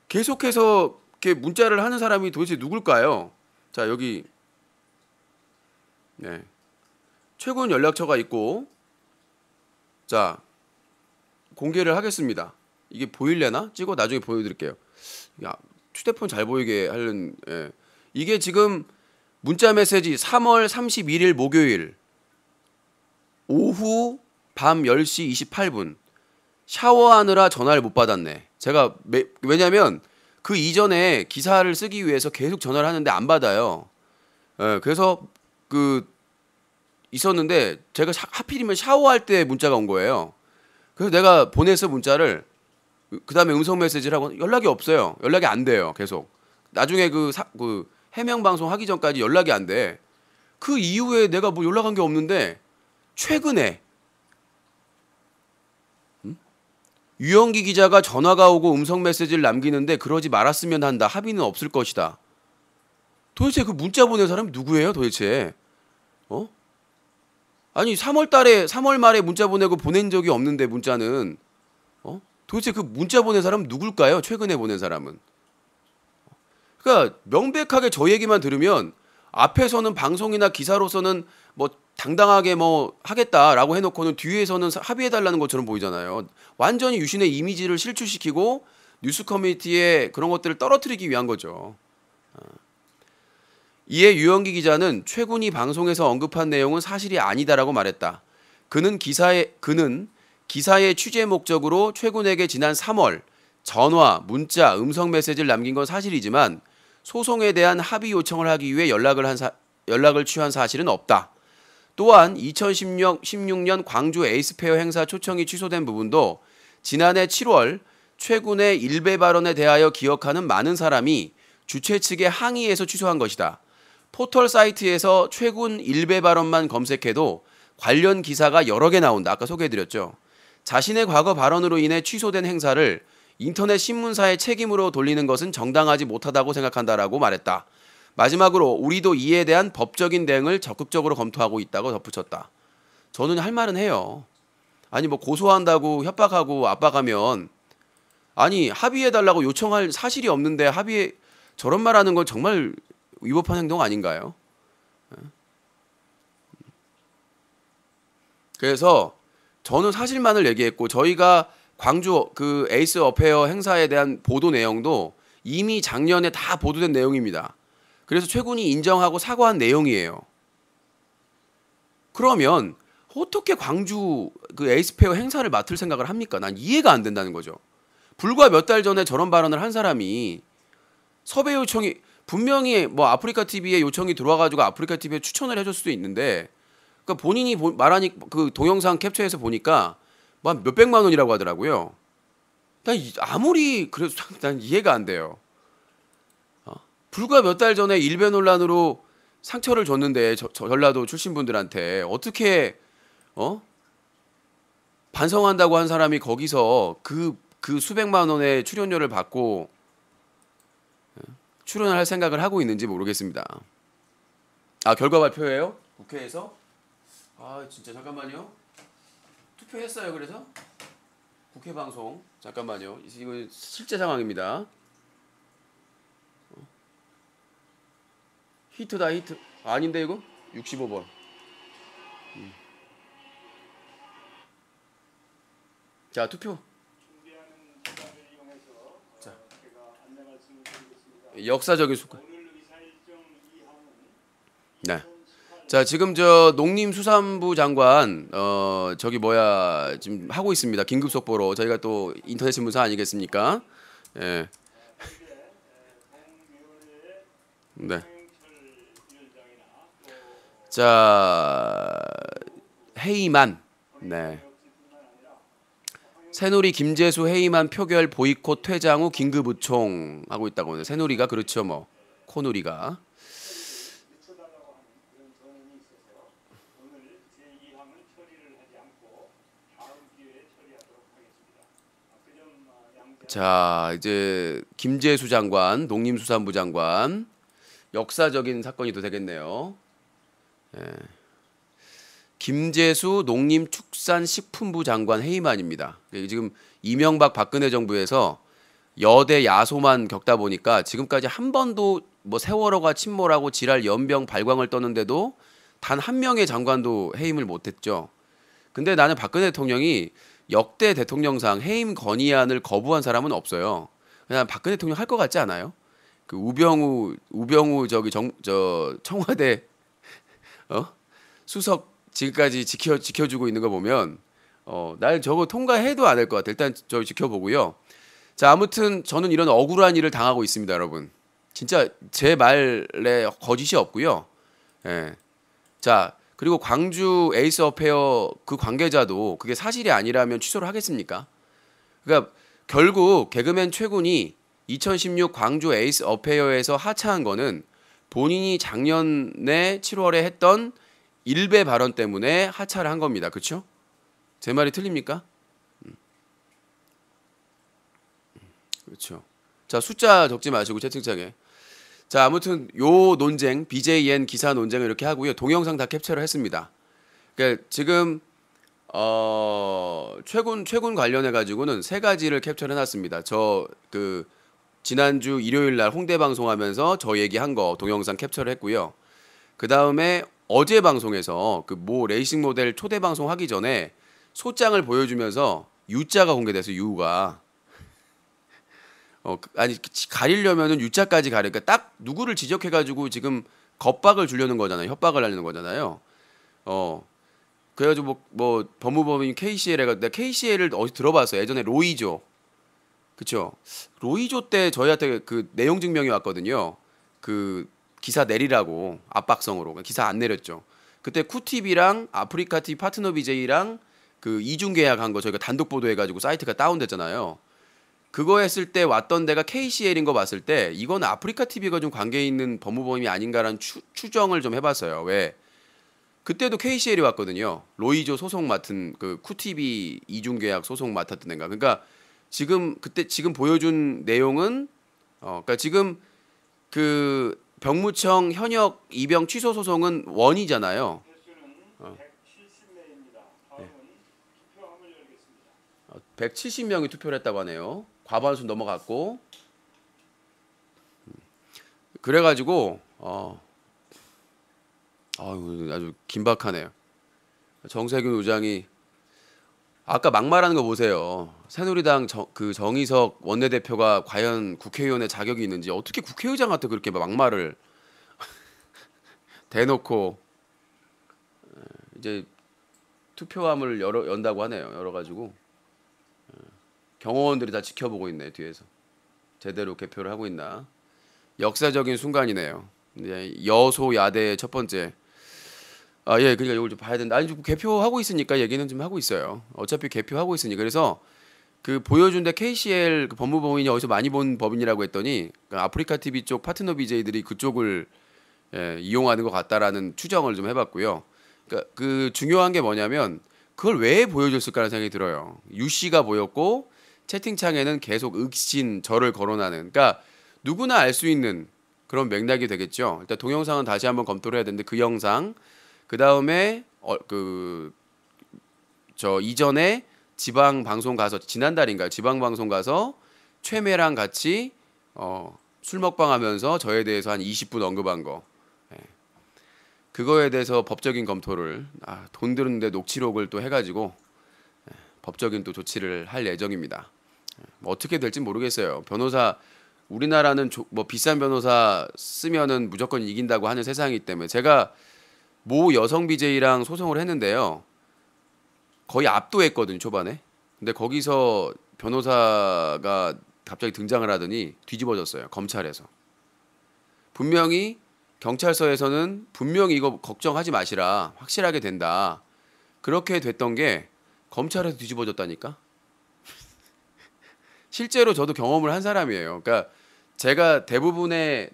계속해서 이렇게 문자를 하는 사람이 도대체 누굴까요? 자 여기 네 최근 연락처가 있고, 자 공개를 하겠습니다. 이게 보일래나? 찍어 나중에 보여드릴게요. 야 휴대폰 잘 보이게 하는 이게 지금 문자 메시지 3월 31일 목요일 오후 밤 10시 28분 샤워하느라 전화를 못 받았네. 제가 왜냐면 그 이전에 기사를 쓰기 위해서 계속 전화를 하는데 안 받아요. 그래서 그 있었는데 제가 하필이면 샤워할 때 문자가 온 거예요. 그래서 내가 보냈어 문자를. 그 다음에 음성 메시지를 하고 연락이 없어요. 연락이 안 돼요. 계속. 나중에 그 해명 방송 하기 전까지 연락이 안 돼. 그 이후에 내가 뭐 연락한 게 없는데 최근에 유영기 기자가 전화가 오고 음성 메시지를 남기는데 그러지 말았으면 한다. 합의는 없을 것이다. 도대체 그 문자 보낸 사람이 누구예요? 도대체 아니 3월 말에 문자 보내고 보낸 적이 없는데 문자는 도대체 그 문자 보낸 사람은 누굴까요? 최근에 보낸 사람은. 그러니까 명백하게 저 얘기만 들으면 앞에서는 방송이나 기사로서는 뭐 당당하게 뭐 하겠다라고 해놓고는 뒤에서는 합의해달라는 것처럼 보이잖아요. 완전히 유신의 이미지를 실추시키고 뉴스 커뮤니티에 그런 것들을 떨어뜨리기 위한 거죠. 이에 유영기 기자는 최군이 방송에서 언급한 내용은 사실이 아니다라고 말했다. 그는 기사의 취재 목적으로 최군에게 지난 3월 전화, 문자, 음성 메시지를 남긴 건 사실이지만 소송에 대한 합의 요청을 하기 위해 연락을 취한 사실은 없다. 또한 2016년 광주 에이스페어 행사 초청이 취소된 부분도 지난해 7월 최군의 일배 발언에 대하여 기억하는 많은 사람이 주최 측에 항의해서 취소한 것이다. 포털 사이트에서 최군 일배 발언만 검색해도 관련 기사가 여러 개 나온다. 아까 소개해드렸죠. 자신의 과거 발언으로 인해 취소된 행사를 인터넷 신문사의 책임으로 돌리는 것은 정당하지 못하다고 생각한다라고 말했다. 마지막으로 우리도 이에 대한 법적인 대응을 적극적으로 검토하고 있다고 덧붙였다. 저는 할 말은 해요. 아니 뭐 고소한다고 협박하고 압박하면 아니 합의해달라고 요청할 사실이 없는데 저런 말하는 건 정말 위법한 행동 아닌가요? 그래서 저는 사실만을 얘기했고 저희가 광주 그 에이스 어페어 행사에 대한 보도 내용도 이미 작년에 다 보도된 내용입니다. 그래서 최군이 인정하고 사과한 내용이에요. 그러면 어떻게 광주 그 에이스페어 행사를 맡을 생각을 합니까? 난 이해가 안 된다는 거죠. 불과 몇 달 전에 저런 발언을 한 사람이 섭외 요청이 분명히 뭐 아프리카 TV에 요청이 들어와가지고 아프리카 TV에 추천을 해줄 수도 있는데, 그러니까 본인이 말하니 그 동영상 캡처해서 보니까 뭐 한 몇백만 원이라고 하더라고요. 난 아무리 그래도 난 이해가 안 돼요. 불과 몇 달 전에 일베 논란으로 상처를 줬는데 전라도 출신 분들한테 어떻게 반성한다고 한 사람이 거기서 그 수백만 원의 출연료를 받고 출연을 할 생각을 하고 있는지 모르겠습니다. 아, 결과 발표예요? 국회에서? 아, 진짜 잠깐만요. 투표했어요. 그래서 국회 방송 잠깐만요. 이거 실제 상황입니다. 히트다 히트. 아닌데 이거? 65번. 자, 투표. 자, 역사적인 순간. 네. 자, 지금 저 농림수산부 장관 저기 뭐야 지금 하고 있습니다. 긴급 속보로. 저희가 또 인터넷 신문사 아니겠습니까? 예. 네. 자, 해임안. 네. 새누리 김재수 해임안 표결 보이콧 퇴장 후 긴급 의총 하고 있다고 하네요. 새누리가 그렇죠 뭐. 코누리가. 자, 이제 김재수 장관, 농림수산부 장관 역사적인 사건이 또 되겠네요. 예. 김재수 농림축산식품부 장관 해임안입니다. 지금 이명박 박근혜 정부에서 여대 야소만 겪다 보니까 지금까지 한 번도 뭐 세월호가 침몰하고 지랄 연병 발광을 떴는데도 단 한 명의 장관도 해임을 못했죠. 근데 나는 박근혜 대통령이 역대 대통령상 해임 건의안을 거부한 사람은 없어요. 그냥 박근혜 대통령 할 것 같지 않아요? 그 우병우 저기 저 청와대 수석 지금까지 지켜주고 있는 거 보면 날 저거 통과해도 안 할 것 같아. 일단 저 지켜보고요. 자, 아무튼 저는 이런 억울한 일을 당하고 있습니다, 여러분. 진짜 제 말에 거짓이 없고요. 예. 자, 그리고 광주 에이스 어페어 그 관계자도 그게 사실이 아니라면 취소를 하겠습니까? 그러니까 결국 개그맨 최군이 2016 광주 에이스 어페어에서 하차한 거는 본인이 작년에 7월에 했던 일배 발언 때문에 하차를 한 겁니다. 그렇죠? 제 말이 틀립니까? 그렇죠. 자, 숫자 적지 마시고 채팅창에. 자, 아무튼 요 논쟁 BJN 기사 논쟁을 이렇게 하고요. 동영상 다 캡처를 했습니다. 그러니까 지금 최군 관련해 가지고는 세 가지를 캡처를 해놨습니다. 저 그 지난주 일요일 날 홍대 방송하면서 저 얘기한 거 동영상 캡처를 했고요. 그 다음에 어제 방송에서 그 모 레이싱 모델 초대 방송 하기 전에 소장을 보여주면서 U자가 공개돼서 U가 아니 가리려면은 U자까지 가리니까 딱 누구를 지적해가지고 지금 겁박을 주려는 거잖아요. 협박을 하려는 거잖아요. 그래가지고 뭐 법무법인 KCL에가 내가 KCL을 어디 들어봤어요. 예전에 로이조, 그쵸? 로이조 때 저희한테 그 내용 증명이 왔거든요. 그 기사 내리라고 압박성으로 기사 안 내렸죠. 그때 쿠티비랑 아프리카 TV 파트너 BJ랑 그 이중 계약한 거 저희가 단독 보도해가지고 사이트가 다운됐잖아요. 그거 했을 때 왔던 데가 KCL인 거 봤을 때 이건 아프리카 TV가 좀 관계 있는 법무법인이 아닌가라는 추정을 좀 해봤어요. 왜? 그때도 KCL이 왔거든요. 로이조 소송 맡은 그 쿠티비 이중 계약 소송 맡았던 애가. 그러니까 지금 보여준 내용은 그러니까 지금 그 병무청 현역 입영 취소 소송은 원이잖아요. 170명이 투표를 했다고 하네요. 과반수 넘어갔고. 그래가지고 아주 긴박하네요. 정세균 의장이 아까 막말하는 거 보세요. 새누리당 그 정의석 원내대표가 과연 국회의원의 자격이 있는지 어떻게 국회의장한테 그렇게 막말을 대놓고 이제 투표함을 연다고 하네요. 열어가지고 경호원들이 다 지켜보고 있네 뒤에서 제대로 개표를 하고 있나. 역사적인 순간이네요. 이제 여소야대의 첫 번째. 아, 예, 그러니까 이걸 좀 봐야 된다. 아니, 좀 개표하고 있으니까 얘기는 좀 하고 있어요. 어차피 개표하고 있으니까. 그래서 그 보여준 데 KCL 그 법무법인이 어디서 많이 본 법인이라고 했더니 그 아프리카 TV 쪽 파트너 BJ들이 그쪽을 이용하는 것 같다라는 추정을 좀 해봤고요. 그러니까 그 중요한 게 뭐냐면 그걸 왜 보여줬을까라는 생각이 들어요. 유 씨가 보였고 채팅창에는 계속 윽신 저를 거론하는. 그러니까 누구나 알 수 있는 그런 맥락이 되겠죠. 일단 동영상은 다시 한번 검토를 해야 되는데 그 영상 그 다음에 저 이전에 지방 방송 가서 지난달인가요? 지방 방송 가서 최매랑 같이 술 먹방하면서 저에 대해서 한 20분 언급한 거. 예. 그거에 대해서 법적인 검토를 돈 드는데 녹취록을 또 해가지고 법적인 또 조치를 할 예정입니다. 뭐 어떻게 될지 모르겠어요. 변호사 우리나라는 뭐 비싼 변호사 쓰면은 무조건 이긴다고 하는 세상이기 때문에 제가 모 여성 BJ랑 소송을 했는데요. 거의 압도했거든요, 초반에. 근데 거기서 변호사가 갑자기 등장을 하더니 뒤집어졌어요. 검찰에서. 분명히 경찰서에서는 분명히 이거 걱정하지 마시라. 확실하게 된다. 그렇게 됐던 게 검찰에서 뒤집어졌다니까. 실제로 저도 경험을 한 사람이에요. 그러니까 제가 대부분의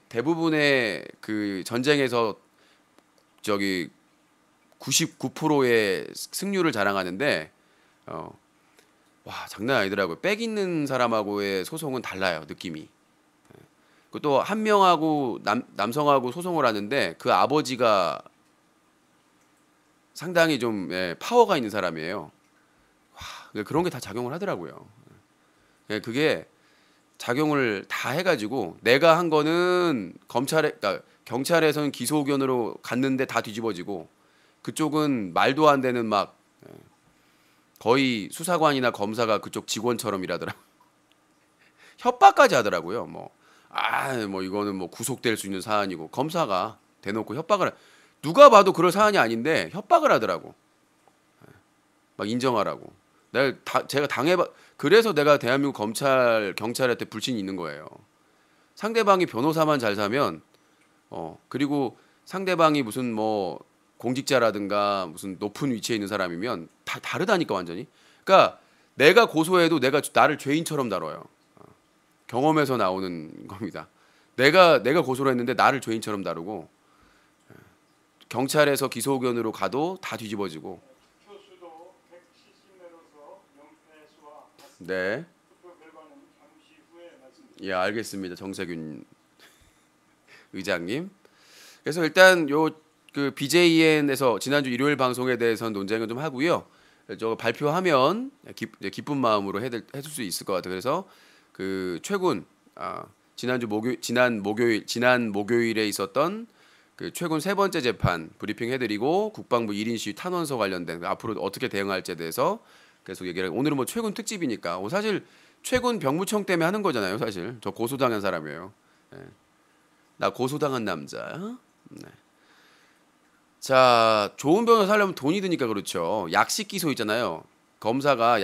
그 전쟁에서 저기 99%의 승률을 자랑하는데 와 장난 아니더라고요. 빽 있는 사람하고의 소송은 달라요 느낌이. 또 한 명하고 남성하고 소송을 하는데 그 아버지가 상당히 좀 파워가 있는 사람이에요. 와, 그런 게 다 작용을 하더라고요. 그게 작용을 다 해가지고 내가 한 거는 그러니까 경찰에서는 기소 의견으로 갔는데 다 뒤집어지고 그쪽은 말도 안 되는 막 거의 수사관이나 검사가 그쪽 직원처럼 일하더라고요. 협박까지 하더라고요. 뭐 이거는 뭐 구속될 수 있는 사안이고 검사가 대놓고 협박을 누가 봐도 그럴 사안이 아닌데 협박을 하더라고. 막 인정하라고. 제가 그래서 내가 대한민국 경찰한테 불신이 있는 거예요. 상대방이 변호사만 잘 사면 그리고 상대방이 무슨 뭐 공직자라든가 무슨 높은 위치에 있는 사람이면 다 다르다니까 완전히. 그러니까 내가 고소해도 나를 죄인처럼 다뤄요. 경험에서 나오는 겁니다. 내가 고소를 했는데 나를 죄인처럼 다루고 경찰에서 기소 의견으로 가도 다 뒤집어지고. 투표수도 170내로서 영패수와 네. 투표 결과는 잠시 후에 말씀드리겠습니다. 예, 알겠습니다. 정세균 의장님. 그래서 일단 그 BJN에서 지난주 일요일 방송에 대해서는 논쟁을 좀 하고요. 저 발표하면 기쁜 마음으로 해줄 수 있을 것 같아요. 그래서 그 최군 지난 목요일에 있었던 그 최군 세 번째 재판 브리핑 해드리고 국방부 1인 시위 탄원서 관련된 앞으로 어떻게 대응할지에 대해서 계속 얘기를. 오늘은 뭐 최군 특집이니까 사실 최군 병무청 때문에 하는 거잖아요. 사실 저 고소당한 사람이에요. 나 고소당한 남자. 네. 자, 좋은 변호사 하려면 돈이 드니까 그렇죠. 약식 기소 있잖아요. 검사가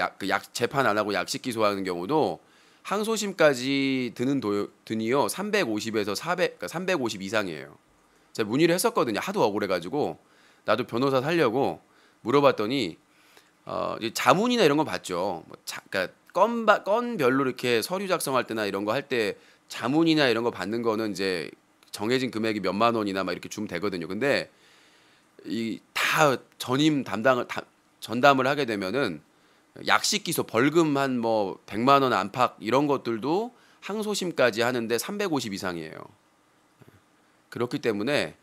재판 안 하고 약식 기소하는 경우도 항소심까지 드니요 350에서 400, 그러니까 350 이상이에요. 제가 문의를 했었거든요. 하도 억울해가지고 나도 변호사 살려고 물어봤더니 자문이나 이런 거 봤죠. 그러니까 건별로 이렇게 서류 작성할 때나 이런 거 할 때 자문이나 이런 거 받는 거는 이제 정해진 금액이 몇만 원이나 막 이렇게 주면 되거든요. 근데 이 다 전담을 하게 되면은 약식 기소 벌금 한 뭐 100만 원 안팎 이런 것들도 항소심까지 하는데 350 이상이에요. 그렇기 때문에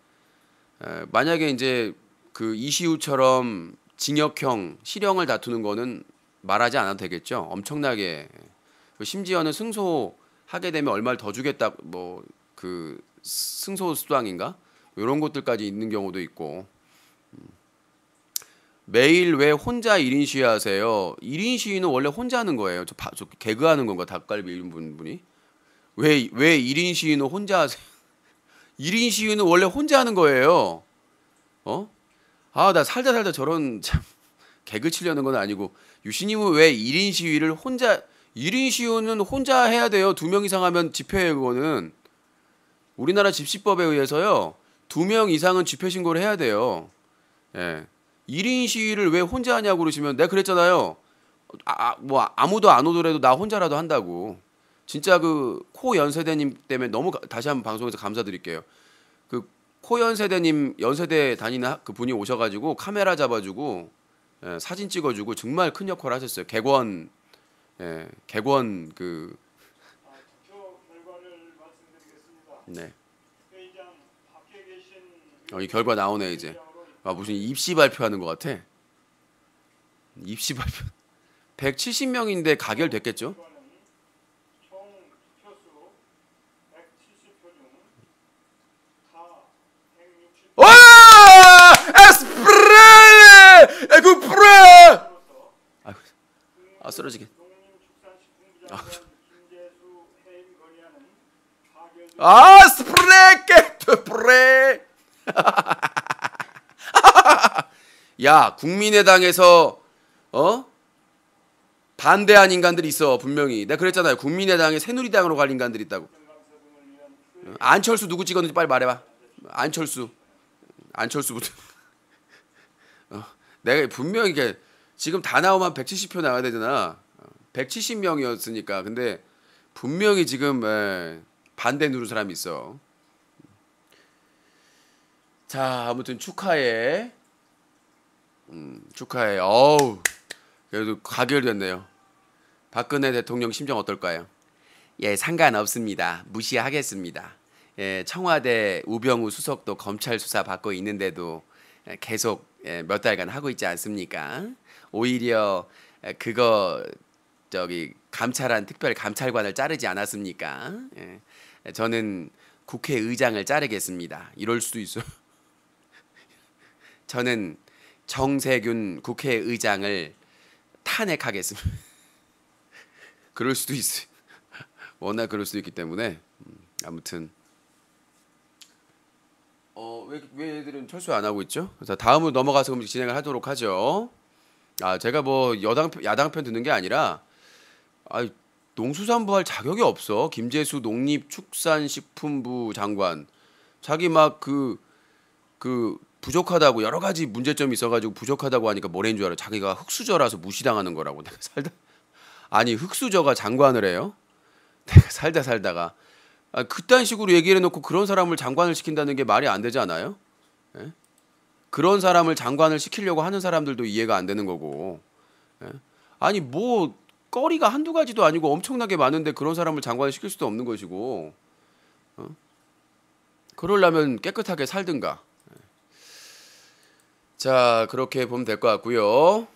만약에 이제 그 이시우처럼 징역형 실형을 다투는 거는 말하지 않아도 되겠죠. 엄청나게. 심지어는 승소하게 되면 얼마를 더 주겠다 뭐 그 승소 수당인가 이런 것들까지 있는 경우도 있고. 매일 왜 혼자 1인 시위 하세요? 1인 시위는 원래 혼자 하는 거예요. 저 개그하는 건가? 닭갈비 이런 분이 왜 1인 시위는 혼자 하세요? 1인 시위는 원래 혼자 하는 거예요. 어? 아, 나 살다 살다 저런 참 개그 치려는 건 아니고 유신님은 왜 1인 시위를 혼자 1인 시위는 혼자 해야 돼요. 2명 이상 하면 집회예요, 그거는. 우리나라 집시법에 의해서요. 2명 이상은 집회 신고를 해야 돼요. 예. 1인 시위를 왜 혼자 하냐고 그러시면 내가 그랬잖아요. 뭐 아무도 안 오더라도 나 혼자라도 한다고. 진짜 그 코 연세대님 때문에 너무 다시 한번 방송에서 감사드릴게요. 그 코 연세대님 연세대 다니는 그 분이 오셔가지고 카메라 잡아주고 사진 찍어주고 정말 큰 역할을 하셨어요. 객원 그 투표 결과를 말씀드리겠습니다. 네. 회의장 밖에 계신 이 결과 나오네 이제. 무슨 입시 발표하는 것 같아. 입시 발표. 170명인데 가결됐겠죠? 결과는 총 투표수 170표 중 다 160. 와! 에스프레! 에구프레! 쓰러지게. 농림축산식품부장관 김재수 해임 건의안은 스프레 깨트프레. 야, 국민의당에서 반대한 인간들이 있어 분명히. 내가 그랬잖아요. 국민의당에 새누리당으로 갈 인간들이 있다고. 안철수 누구 찍었는지 빨리 말해봐. 안철수부터. 내가 분명히 이게 지금 다 나오면 170표 나와야 되잖아. 170명이었으니까. 근데 분명히 지금 반대 누른 사람이 있어. 자, 아무튼 축하해. 축하해. 어우, 그래도 가결됐네요. 박근혜 대통령 심정 어떨까요? 예, 상관없습니다. 무시하겠습니다. 예, 청와대 우병우 수석도 검찰 수사 받고 있는데도 계속 몇 달간 하고 있지 않습니까? 오히려 그거 감찰한 특별 감찰관을 자르지 않았습니까? 예, 저는 국회의장을 자르겠습니다. 이럴 수도 있어요. 저는 정세균 국회의장을 탄핵하겠습니다. 그럴 수도 있어요. 워낙 그럴 수도 있기 때문에 아무튼 왜 애들은 철수 안 하고 있죠? 자, 다음으로 넘어가서 그럼 진행을 하도록 하죠. 제가 뭐 야당 편 듣는 게 아니라 농수산부 할 자격이 없어. 김재수 농림축산식품부 장관 자기 막 그 부족하다고 여러 가지 문제점이 있어가지고 부족하다고 하니까 뭐라는 줄 알아? 자기가 흙수저라서 무시당하는 거라고. 내가 살다 흙수저가 장관을 해요? 내가 살다가 그딴 식으로 얘기를 해놓고 그런 사람을 장관을 시킨다는 게 말이 안 되지 않아요? 예? 그런 사람을 장관을 시키려고 하는 사람들도 이해가 안 되는 거고. 예? 아니 뭐 거리가 한두 가지도 아니고 엄청나게 많은데 그런 사람을 장관을 시킬 수도 없는 것이고. 그러려면 깨끗하게 살든가. 자, 그렇게 보면 될 것 같고요.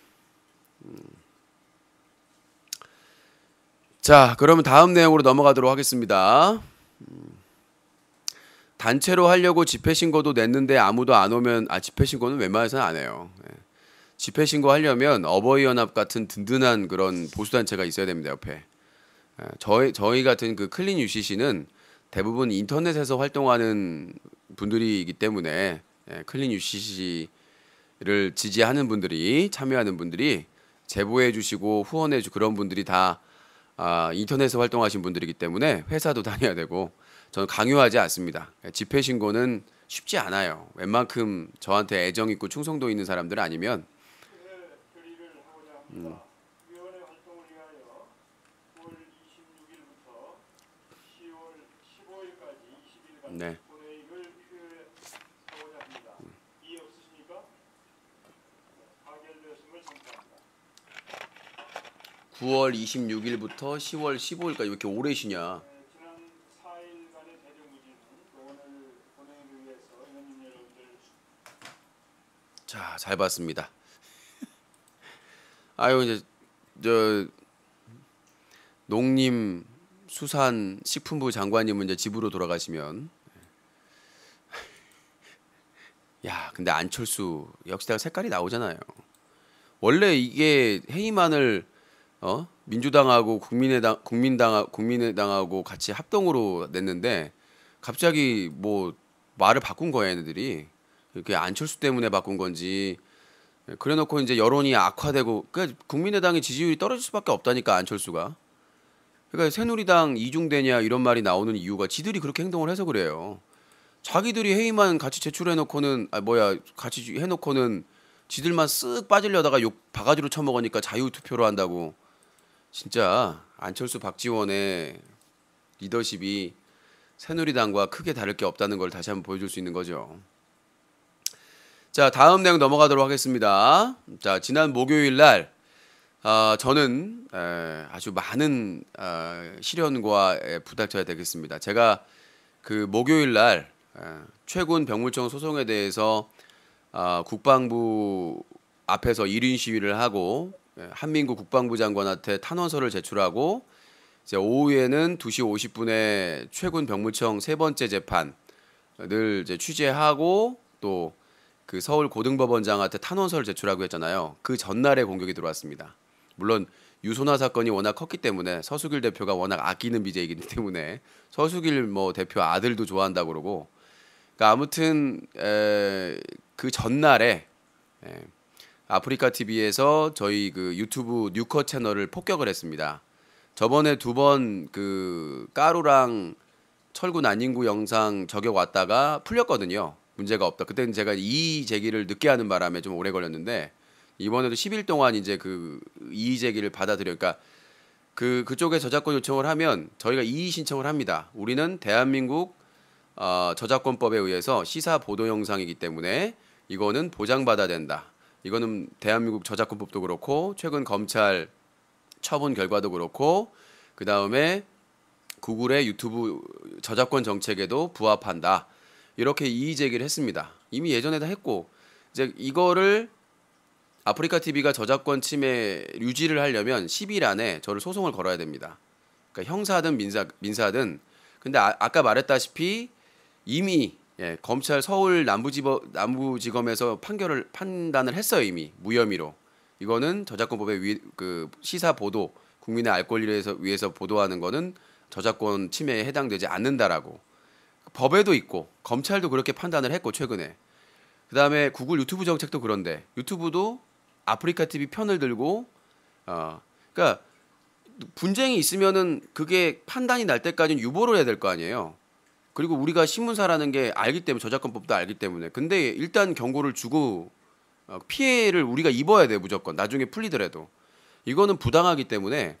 자, 그러면 다음 내용으로 넘어가도록 하겠습니다. 단체로 하려고 집회 신고도 냈는데 아무도 안 오면 집회 신고는 웬만해서는 안 해요. 집회 신고 하려면 어버이연합 같은 든든한 그런 보수 단체가 있어야 됩니다. 옆에. 저희 같은 그 클린 UCC는 대부분 인터넷에서 활동하는 분들이기 때문에 클린 UCC를 지지하는 분들이 참여하는 분들이 제보해 주시고 후원해 주 그런 분들이 다 인터넷에서 활동하신 분들이기 때문에 회사도 다녀야 되고 저는 강요하지 않습니다. 집회 신고는 쉽지 않아요. 웬만큼 저한테 애정 있고 충성도 있는 사람들 아니면 결의를 하고자 합니다. 위원회 활동을 위하여 9월 26일부터 10월 15일까지 20일간 네. 본회의를 휴회하고자 합니다. 이해 없으십니까? 가결되었음을 선포합니다. 9월 26일부터 10월 15일까지 왜 이렇게 오래 쉬냐? 지난 4일간의 대정부진은 오늘 본회의를 위해서 의원님 여러분들 자, 잘 봤습니다. 이제 저 농림수산식품부 장관님은 이제 집으로 돌아가시면 야, 근데 안철수 역시 내가 색깔이 나오잖아요. 원래 이게 해임안을 민주당하고 국민의당하고 같이 합동으로 냈는데 갑자기 뭐 말을 바꾼 거예요, 얘네들이. 그게 안철수 때문에 바꾼 건지. 그래놓고 이제 여론이 악화되고, 그러니까 국민의당의 지지율이 떨어질 수밖에 없다니까 안철수가. 그러니까 새누리당 이중대냐 이런 말이 나오는 이유가 지들이 그렇게 행동을 해서 그래요. 자기들이 회의만 같이 제출해놓고는 같이 해놓고는 지들만 쓱 빠지려다가 욕 바가지로 쳐먹으니까 자유투표로 한다고. 진짜 안철수 박지원의 리더십이 새누리당과 크게 다를 게 없다는 걸 다시 한번 보여줄 수 있는 거죠. 자, 다음 내용 넘어가도록 하겠습니다. 자, 지난 목요일 날 저는 아주 많은 시련과 부닥쳐야 되겠습니다. 제가 그 목요일 날 최군 병무청 소송에 대해서 국방부 앞에서 1인 시위를 하고 한민구 국방부 장관한테 탄원서를 제출하고 이제 오후에는 2시 50분에 최군 병무청 세 번째 재판을 이제 취재하고 또 그 서울 고등법원장한테 탄원서를 제출하고 했잖아요. 그 전날에 공격이 들어왔습니다. 물론 유소나 사건이 워낙 컸기 때문에 서수길 대표가 워낙 아끼는 BJ이기 때문에 서수길 뭐 대표 아들도 좋아한다고 그러고, 그러니까 아무튼 그 전날에 아프리카 TV에서 저희 그 유튜브 뉴컷 채널을 폭격을 했습니다. 저번에 2번 그 까루랑 철구 난닝구 영상 저격 왔다가 풀렸거든요. 문제가 없다. 그때는 제가 이의 제기를 늦게 하는 바람에 좀 오래 걸렸는데 이번에도 10일 동안 이제 그 이의 제기를 받아들여. 그러니까 그쪽에 저작권 요청을 하면 저희가 이의 신청을 합니다. 우리는 대한민국 저작권법에 의해서 시사 보도 영상이기 때문에 이거는 보장받아야 된다. 이거는 대한민국 저작권법도 그렇고 최근 검찰 처분 결과도 그렇고 그 다음에 구글의 유튜브 저작권 정책에도 부합한다. 이렇게 이의 제기를 했습니다. 이미 예전에도 했고 이제 이거를 아프리카 TV가 저작권 침해 유지를 하려면 10일 안에 저를 소송을 걸어야 됩니다. 그러니까 형사든 민사든. 근데 아까 말했다시피 이미 검찰 서울 남부지검에서 판단을 했어요. 이미 무혐의로. 이거는 저작권법에 그 시사 보도 국민의 알 권리를 위해서 보도하는 거는 저작권 침해에 해당되지 않는다라고. 법에도 있고 검찰도 그렇게 판단을 했고 최근에. 그다음에 구글 유튜브 정책도 그런데 유튜브도 아프리카 TV 편을 들고 그러니까 분쟁이 있으면은 그게 판단이 날 때까지는 유보를 해야 될 거 아니에요. 그리고 우리가 신문사라는 게 알기 때문에 저작권법도 알기 때문에. 근데 일단 경고를 주고 피해를 우리가 입어야 돼 무조건. 나중에 풀리더라도. 이거는 부당하기 때문에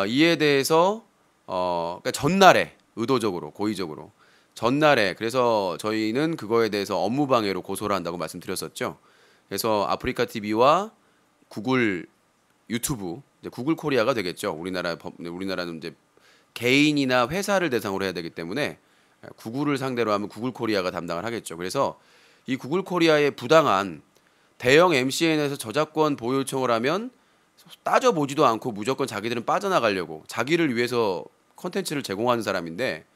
이에 대해서 그러니까 전날에 의도적으로 고의적으로 전날에 그래서 저희는 그거에 대해서 업무방해로 고소를 한다고 말씀드렸었죠. 그래서 아프리카 TV와 구글 유튜브 이제 구글 코리아가 되겠죠. 우리나라는 이제 개인이나 회사를 대상으로 해야 되기 때문에 구글을 상대로 하면 구글 코리아가 담당을 하겠죠. 그래서 이 구글 코리아의 부당한 대형 MCN에서 저작권 보호 요청을 하면 따져보지도 않고 무조건 자기들은 빠져나가려고 자기를 위해서 콘텐츠를 제공하는 사람인데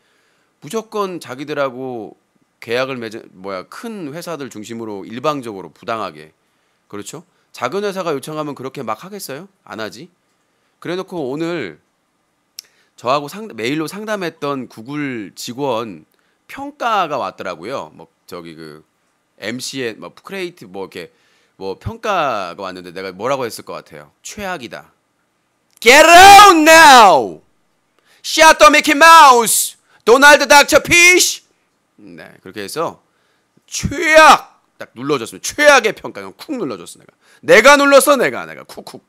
무조건 자기들하고 계약을 맺은 큰 회사들 중심으로 일방적으로 부당하게. 그렇죠? 작은 회사가 요청하면 그렇게 막 하겠어요? 안 하지. 그래놓고 오늘 저하고 메일로 상담했던 구글 직원 평가가 왔더라고요. 뭐 저기 그 MCN 뭐 크리에이티브 뭐 이렇게 뭐 평가가 왔는데 내가 뭐라고 했을 것 같아요? 최악이다. Get out now! Shut the Mickey Mouse! 도널드 닥터 피쉬! 네, 그렇게 해서 최악! 딱 눌러줬습니다. 최악의 평가. 쿡 눌러줬어 내가 눌렀어 내가 쿡쿡.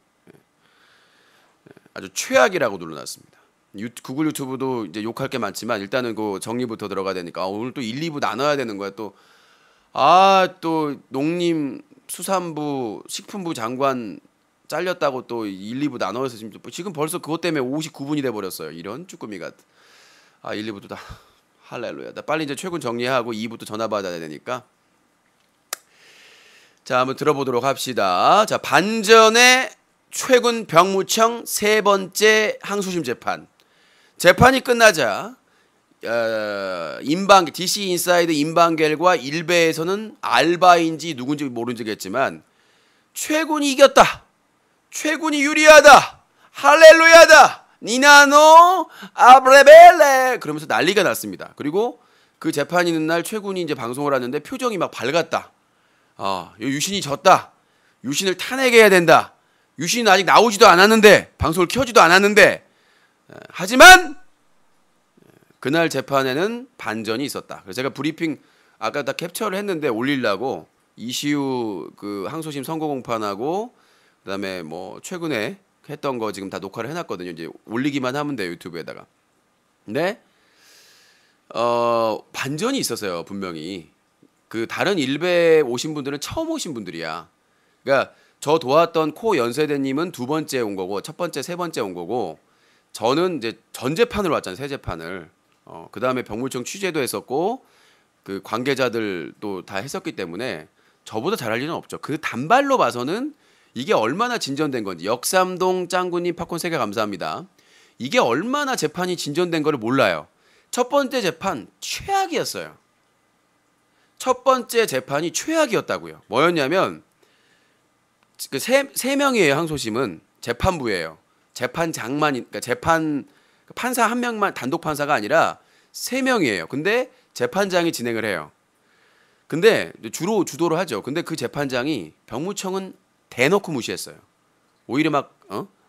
아주 최악이라고 눌러놨습니다. 구글 유튜브도 이제 욕할 게 많지만 일단은 그 정리부터 들어가야 되니까 오늘 또 1, 2부 나눠야 되는 거야. 또 농림수산부 식품부 장관 잘렸다고 또 1, 2부 나눠서 지금 벌써 그것 때문에 59분이 돼 버렸어요. 이런 쭈꾸미 같은. 1, 2부도 다 할렐루야. 나 빨리 이제 최군 정리하고 2부도 전화 받아야 되니까. 자, 한번 들어보도록 합시다. 자, 반전의 최군 병무청 세 번째 항소심 재판. 재판이 끝나자 DC 인사이드 임방겔과 일베에서는 알바인지 누군지 모르겠지만 최군이 이겼다. 최군이 유리하다. 할렐루야다. 니나노 아브레벨레 그러면서 난리가 났습니다. 그리고 그 재판이 있는 날 최군이 이제 방송을 하는데 표정이 막 밝았다. 유신이 졌다. 유신을 탄핵해야 된다. 유신은 아직 나오지도 않았는데 방송을 켜지도 않았는데 하지만 그날 재판에는 반전이 있었다. 그래서 제가 브리핑 아까 다 캡처를 했는데 올리려고 이시우 그 항소심 선고 공판하고 그다음에 뭐 최근에 했던 거 지금 다 녹화를 해놨거든요. 이제 올리기만 하면 돼요 유튜브에다가. 근데 반전이 있었어요 분명히. 그 다른 일베 오신 분들은 처음 오신 분들이야. 그러니까 저 도왔던 코 연세대님은 두 번째 온 거고 첫 번째 세 번째 온 거고 저는 이제 전 재판을 왔잖아요 새 재판을. 그 다음에 병무청 취재도 했었고 그 관계자들도 다 했었기 때문에 저보다 잘할 리는 없죠. 그 단발로 봐서는 이게 얼마나 진전된 건지. 역삼동 짱구님 팝콘 3개 감사합니다. 이게 얼마나 재판이 진전된 거를 몰라요. 첫 번째 재판 최악이었어요. 첫 번째 재판이 최악이었다고요. 뭐였냐면 그 세 명이에요. 항소심은 재판부예요. 재판장만 그러니까 판사 한 명만 단독 판사가 아니라 3명이에요. 근데 재판장이 진행을 해요. 근데 주로 주도를 하죠. 근데 그 재판장이 병무청은 대놓고 무시했어요. 오히려 막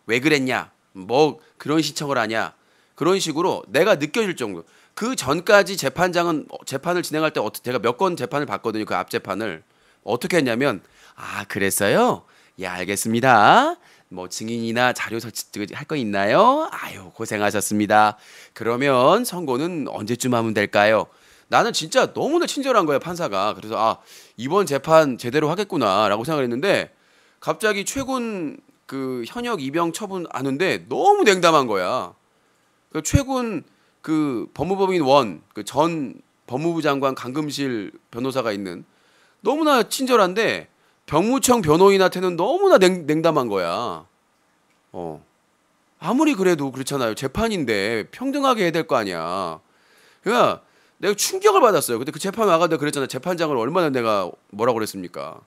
왜 그랬냐, 뭐 그런 시청을 하냐 그런 식으로 내가 느껴질 정도. 그 전까지 재판장은 재판을 진행할 때 제가 몇 건 재판을 봤거든요. 그 앞 재판을 어떻게 했냐면 그랬어요. 예 알겠습니다. 뭐 증인이나 자료 할 거 있나요? 아유 고생하셨습니다. 그러면 선고는 언제쯤 하면 될까요? 나는 진짜 너무나 친절한 거야 판사가. 그래서 이번 재판 제대로 하겠구나라고 생각을 했는데 갑자기 최군 그 현역 입영 처분 하는데 너무 냉담한 거야. 그 최군 그 법무법인 그 전 법무부 장관 강금실 변호사가 있는 너무나 친절한데 병무청 변호인한테는 너무나 냉담한 거야. 아무리 그래도 그렇잖아요. 재판인데 평등하게 해야 될 거 아니야. 그러니까 내가 충격을 받았어요. 근데 그 재판 와가지고 그랬잖아요. 재판장을 얼마나 내가 뭐라고 그랬습니까?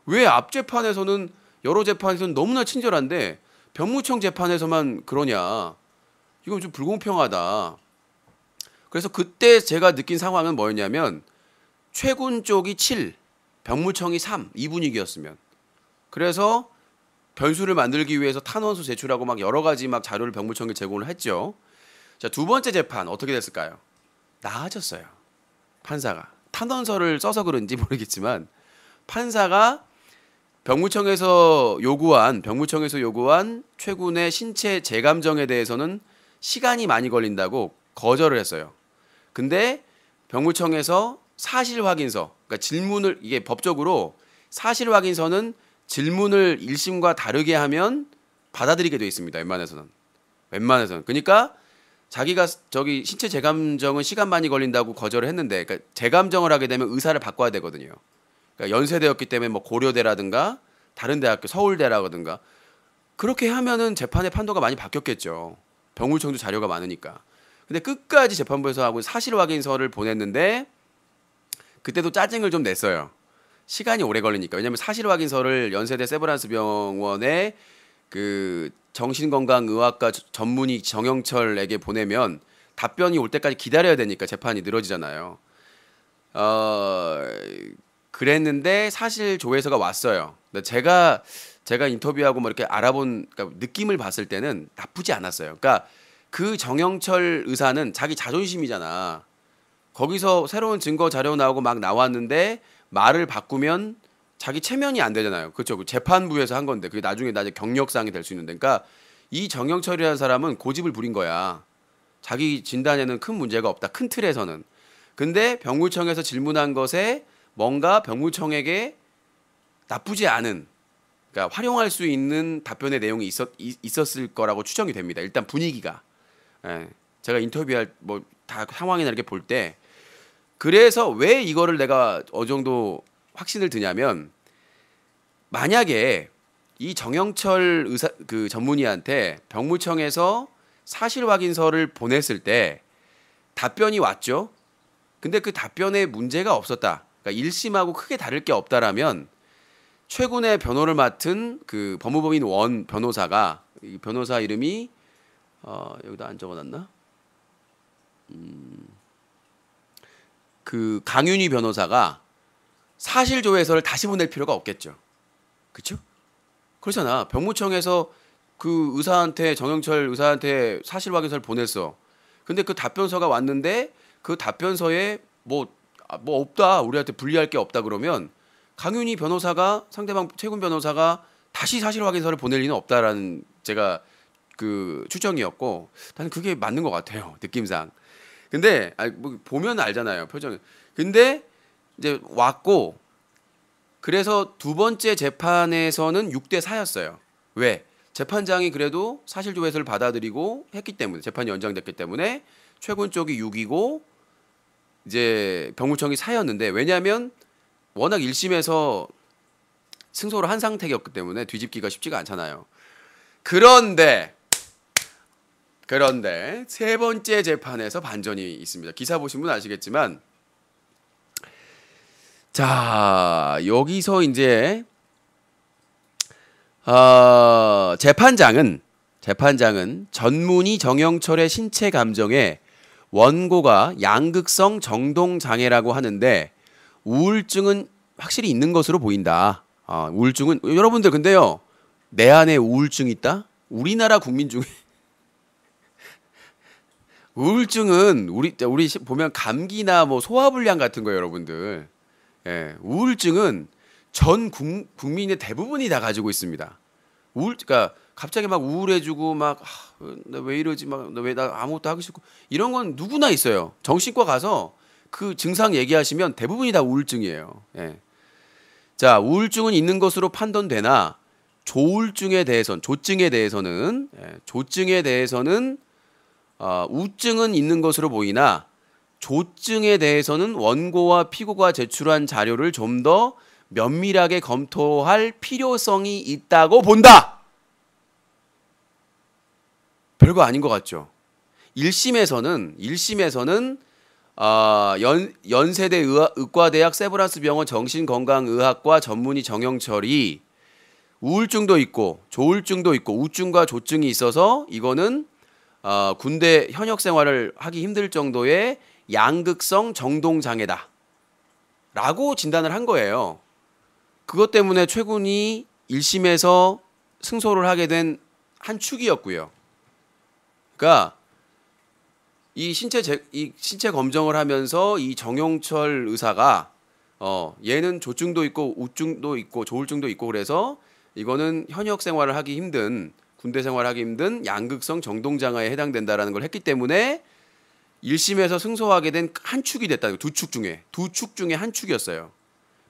왜 앞 재판에서는 여러 재판에서는 너무나 친절한데 병무청 재판에서만 그러냐? 이건 좀 불공평하다. 그래서 그때 제가 느낀 상황은 뭐였냐면 최군 쪽이 7, 병무청이 3, 이 분위기였으면. 그래서 변수를 만들기 위해서 탄원서 제출하고 막 여러 가지 막 자료를 병무청에 제공을 했죠. 자, 두 번째 재판 어떻게 됐을까요? 나아졌어요. 판사가 탄원서를 써서 그런지 모르겠지만 판사가 병무청에서 요구한 최군의 신체 재감정에 대해서는 시간이 많이 걸린다고 거절을 했어요. 근데 병무청에서 사실 확인서, 그러니까 질문을 이게 법적으로 사실 확인서는 질문을 1심과 다르게 하면 받아들이게 돼 있습니다. 웬만해서는. 그러니까 자기가 저기 신체 재감정은 시간 많이 걸린다고 거절을 했는데, 그러니까 재감정을 하게 되면 의사를 바꿔야 되거든요. 그러니까 연세대였기 때문에 뭐 고려대라든가 다른 대학교 서울대라든가 그렇게 하면은 재판의 판도가 많이 바뀌었겠죠. 병무청도 자료가 많으니까. 근데 끝까지 재판부에서 하고 사실 확인서를 보냈는데 그때도 짜증을 좀 냈어요. 시간이 오래 걸리니까. 왜냐하면 사실 확인서를 연세대 세브란스 병원에 그 정신건강의학과 전문의 정영철에게 보내면 답변이 올 때까지 기다려야 되니까 재판이 늘어지잖아요. 그랬는데 사실 조회서가 왔어요. 근데 제가 인터뷰하고 뭐 이렇게 알아본 그러니까 느낌을 봤을 때는 나쁘지 않았어요. 그러니까 그 정영철 의사는 자기 자존심이잖아. 거기서 새로운 증거 자료 나오고 막 나왔는데 말을 바꾸면 자기 체면이 안 되잖아요. 그렇죠. 그 재판부에서 한 건데 그게 나중에 경력사항이 될 수 있는데, 그러니까 이 정영철이라는 사람은 고집을 부린 거야. 자기 진단에는 큰 문제가 없다. 큰 틀에서는. 근데 병무청에서 질문한 것에 뭔가 병무청에게 나쁘지 않은, 그러니까 활용할 수 있는 답변의 내용이 있었을 거라고 추정이 됩니다. 일단 분위기가. 제가 인터뷰할 뭐 다 상황이나 이렇게 볼 때. 그래서 왜 이거를 내가 어느 정도 확신을 드냐면, 만약에 이 정영철 의사 그 전문의한테 병무청에서 사실 확인서를 보냈을 때 답변이 왔죠. 근데 그 답변에 문제가 없었다. 그러니까 1심하고 크게 다를 게 없다라면 최근에 변호를 맡은 그 법무법인 원 변호사가 이 변호사 이름이 여기다 안 적어놨나? 그 강윤희 변호사가 사실조회서를 다시 보낼 필요가 없겠죠. 그렇죠? 그렇잖아. 병무청에서 그 의사한테 정영철 의사한테 사실 확인서를 보냈어. 근데 그 답변서가 왔는데 그 답변서에 뭐 없다. 우리한테 불리할 게 없다 그러면 강윤희 변호사가 상대방 최군 변호사가 다시 사실 확인서를 보낼 리는 없다라는 제가 그 추정이었고 나는 그게 맞는 것 같아요. 느낌상. 근데 뭐 보면 알잖아요. 표정. 근데 이제 왔고 그래서 두 번째 재판에서는 6대 4였어요. 왜? 재판장이 그래도 사실조회서를 받아들이고 했기 때문에 재판이 연장됐기 때문에 최군 쪽이 6이고 이제 병무청이 4였는데 왜냐하면 워낙 1심에서 승소를 한 상태였기 때문에 뒤집기가 쉽지가 않잖아요. 그런데 세 번째 재판에서 반전이 있습니다. 기사 보신 분 아시겠지만 자 여기서 이제 재판장은 전문의 정영철의 신체 감정에 원고가 양극성 정동 장애라고 하는데 우울증은 확실히 있는 것으로 보인다. 우울증은 여러분들 근데요 내 안에 우울증 있다? 우리나라 국민 중에 우울증은 우리 보면 감기나 뭐 소화불량 같은 거예요, 여러분들. 예, 우울증은 전 국민의 대부분이 다 가지고 있습니다. 그러니까 갑자기 막 우울해지고 막 나 왜 이러지 막 왜 나 아무것도 하기 싫고 이런 건 누구나 있어요. 정신과 가서 그 증상 얘기하시면 대부분이 다 우울증이에요. 예. 자, 우울증은 있는 것으로 판단되나 조증에 대해서는 우증은 있는 것으로 보이나 조증에 대해서는 원고와 피고가 제출한 자료를 좀 더 면밀하게 검토할 필요성이 있다고 본다. 별거 아닌 것 같죠. 1심에서는 연세대 의과대학 세브란스 병원 정신건강의학과 전문의 정영철이 우울증도 있고 조울증도 있고 우증과 조증이 있어서 이거는 군대 현역 생활을 하기 힘들 정도의 양극성 정동 장애다 라고 진단을 한 거예요. 그것 때문에 최군이 1심에서 승소를 하게 된 한 축이었고요. 그러니까 이 신체 검정을 하면서 이 정영철 의사가 얘는 조증도 있고 우증도 있고 조울증도 있고 그래서 이거는 현역 생활을 하기 힘든 군대 생활하기 힘든 양극성 정동 장애에 해당된다라는 걸 했기 때문에 1심에서 승소하게 된 한 축이 됐다는 거예요. 두 축 중에 한 축이었어요.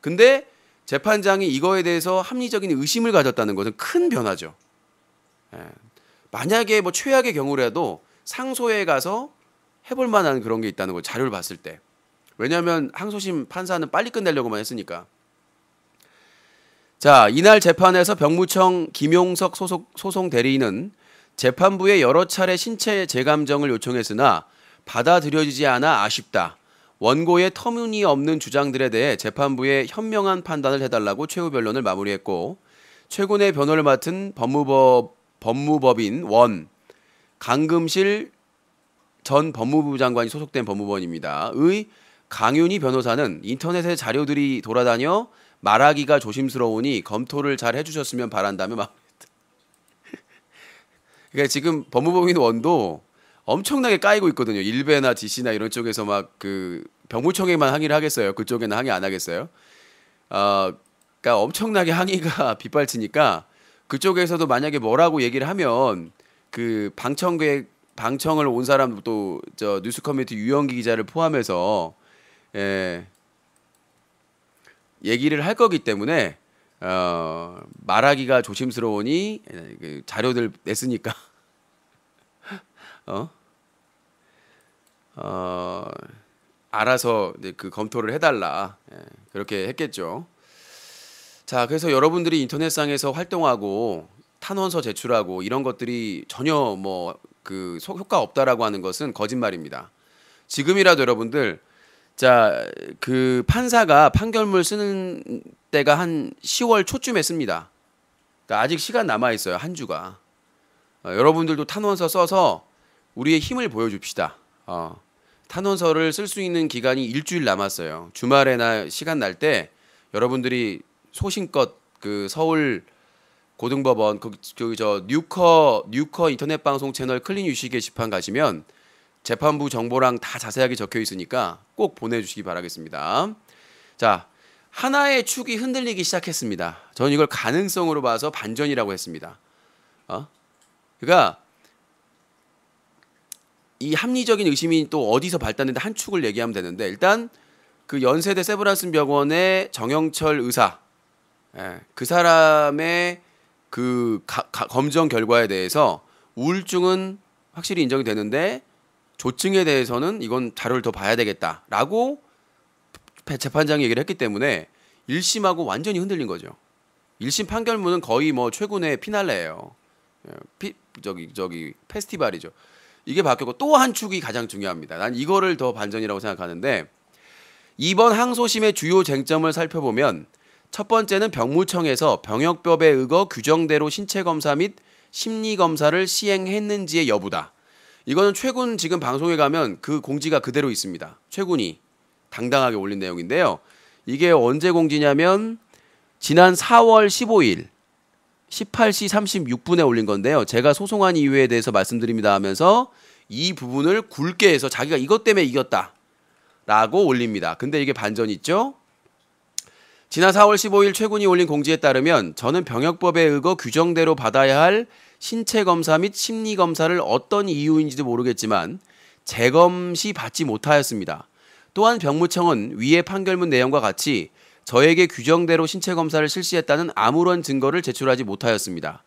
근데 재판장이 이거에 대해서 합리적인 의심을 가졌다는 것은 큰 변화죠. 예. 만약에 뭐 최악의 경우라도 상소에 가서 해볼 만한 그런 게 있다는 거 자료를 봤을 때. 왜냐하면 항소심 판사는 빨리 끝내려고만 했으니까. 자, 이날 재판에서 병무청 김용석 소송 대리인은 재판부에 여러 차례 신체 재감정을 요청했으나 받아들여지지 않아 아쉽다. 원고의 터무니없는 주장들에 대해 재판부에 현명한 판단을 해달라고 최후 변론을 마무리했고 최근의 변호를 맡은 법무법인 원 강금실 전 법무부 장관이 소속된 법무원입니다. 의 강윤희 변호사는 인터넷에 자료들이 돌아다녀 말하기가 조심스러우니 검토를 잘 해주셨으면 바란다며 마무리했다. 그러니까 지금 법무법인 원도 엄청나게 까이고 있거든요. 일베나 DC나 이런 쪽에서 막 그 병무청에만 항의를 하겠어요. 그쪽에는 항의 안 하겠어요. 그러니까 엄청나게 항의가 빗발치니까 그쪽에서도 만약에 뭐라고 얘기를 하면 그 방청을 온 사람도 저 뉴스 커뮤니티 유영기 기자를 포함해서 얘기를 할 거기 때문에 말하기가 조심스러우니 그 자료들 냈으니까 알아서 그 검토를 해달라 그렇게 했겠죠. 자, 그래서 여러분들이 인터넷상에서 활동하고 탄원서 제출하고 이런 것들이 전혀 뭐 그 효과 없다라고 하는 것은 거짓말입니다. 지금이라도 여러분들 자, 그 판사가 판결문 쓰는 때가 한 10월 초쯤에 씁니다. 그러니까 아직 시간 남아 있어요. 한 주가. 여러분들도 탄원서 써서 우리의 힘을 보여줍시다. 탄원서를 쓸 수 있는 기간이 일주일 남았어요. 주말에나 시간 날 때 여러분들이 소신껏 그 서울 고등법원 저 뉴커 인터넷 방송 채널 클린 유시 게시판 가시면 재판부 정보랑 다 자세하게 적혀 있으니까 꼭 보내주시기 바라겠습니다. 자, 하나의 축이 흔들리기 시작했습니다. 저는 이걸 가능성으로 봐서 반전이라고 했습니다. 그러니까 이 합리적인 의심이 또 어디서 발단됐는데 한 축을 얘기하면 되는데 일단 그 연세대 세브란슨 병원의 정영철 의사, 그 사람의 그 검정 결과에 대해서 우울증은 확실히 인정이 되는데 조증에 대해서는 이건 자료를 더 봐야 되겠다라고 재판장이 얘기를 했기 때문에 1심하고 완전히 흔들린 거죠. 1심 판결문은 거의 뭐 최고의 피날레예요. 저기 페스티벌이죠. 이게 바뀌었고 또 한 축이 가장 중요합니다. 난 이거를 더 반전이라고 생각하는데 이번 항소심의 주요 쟁점을 살펴보면 첫 번째는 병무청에서 병역법에 의거 규정대로 신체검사 및 심리검사를 시행했는지의 여부다. 이거는 최군 지금 방송에 가면 그 공지가 그대로 있습니다. 최군이 당당하게 올린 내용인데요. 이게 언제 공지냐면 지난 4월 15일 18시 36분에 올린 건데요. 제가 소송한 이유에 대해서 말씀드립니다 하면서 이 부분을 굵게 해서 자기가 이것 때문에 이겼다 라고 올립니다. 근데 이게 반전이 있죠. 지난 4월 15일 최군이 올린 공지에 따르면 저는 병역법에 의거 규정대로 받아야 할 신체검사 및 심리검사를 어떤 이유인지도 모르겠지만 재검시 받지 못하였습니다. 또한 병무청은 위의 판결문 내용과 같이 저에게 규정대로 신체검사를 실시했다는 아무런 증거를 제출하지 못하였습니다.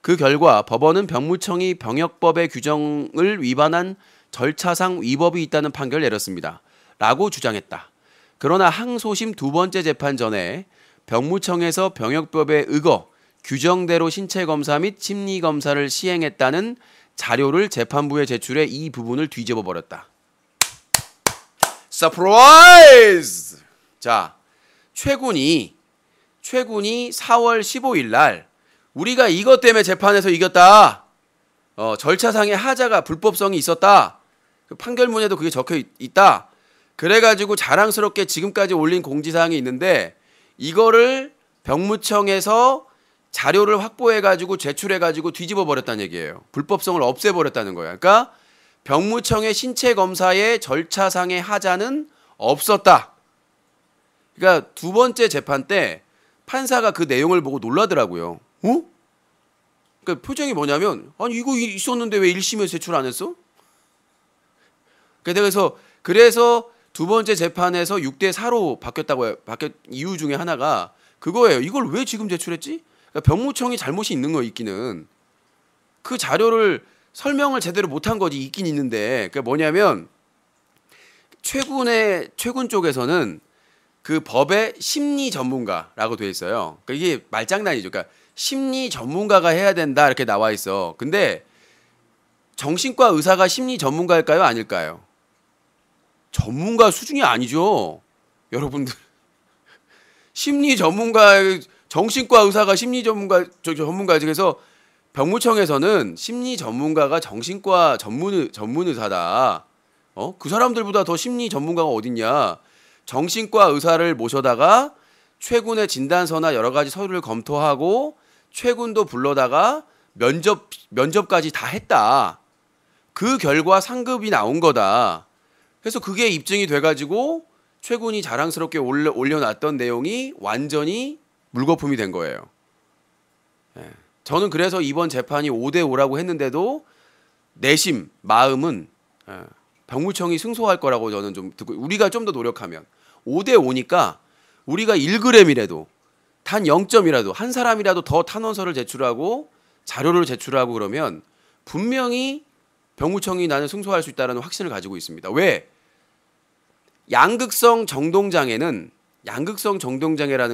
그 결과 법원은 병무청이 병역법의 규정을 위반한 절차상 위법이 있다는 판결을 내렸습니다. 라고 주장했다. 그러나 항소심 두 번째 재판 전에 병무청에서 병역법에 의거 규정대로 신체검사 및 심리검사를 시행했다는 자료를 재판부에 제출해 이 부분을 뒤집어 버렸다. 서프라이즈! 자, 최군이 4월 15일 날 우리가 이것 때문에 재판에서 이겼다. 절차상의 하자가 불법성이 있었다. 그 판결문에도 그게 적혀 있다. 그래가지고 자랑스럽게 지금까지 올린 공지사항이 있는데 이거를 병무청에서 자료를 확보해가지고 제출해가지고 뒤집어 버렸다는 얘기예요. 불법성을 없애버렸다는 거예요. 그러니까 병무청의 신체검사의 절차상의 하자는 없었다. 그러니까 두 번째 재판 때 판사가 그 내용을 보고 놀라더라고요. 그러니까 표정이 뭐냐면 아니 이거 있었는데 왜 1심에서 제출 안 했어? 그래서 두 번째 재판에서 6대 4로 바뀌었 이유 중에 하나가 그거예요. 이걸 왜 지금 제출했지? 그러니까 병무청이 잘못이 있는 거 있기는 그 자료를 설명을 제대로 못한 거지 있긴 있는데 그게 뭐냐면 최군 쪽에서는 그 법의 심리 전문가라고 돼 있어요. 그러니까 이게 말장난이죠. 그러니까 심리 전문가가 해야 된다 이렇게 나와 있어. 근데 정신과 의사가 심리 전문가일까요? 아닐까요? 전문가 수준이 아니죠. 여러분들. 심리 전문가, 정신과 의사가 심리 전문가, 전문가지. 그래서 병무청에서는 심리 전문가가 정신과 전문 의사다. 그 사람들보다 더 심리 전문가가 어딨냐. 정신과 의사를 모셔다가 최군의 진단서나 여러 가지 서류를 검토하고 최군도 불러다가 면접까지 다 했다. 그 결과 상급이 나온 거다. 그래서 그게 입증이 돼가지고 최군이 자랑스럽게 올려놨던 내용이 완전히 물거품이 된 거예요. 저는 그래서 이번 재판이 5대 5라고 했는데도 내심 마음은 병무청이 승소할 거라고 저는 좀 듣고 우리가 좀 더 노력하면 5대 5니까 우리가 1g이라도 단 0점이라도 한 사람이라도 더 탄원서를 제출하고 자료를 제출하고 그러면 분명히 병무청이 나는 승소할 수 있다는 확신을 가지고 있습니다. 왜? 양극성 정동장애라는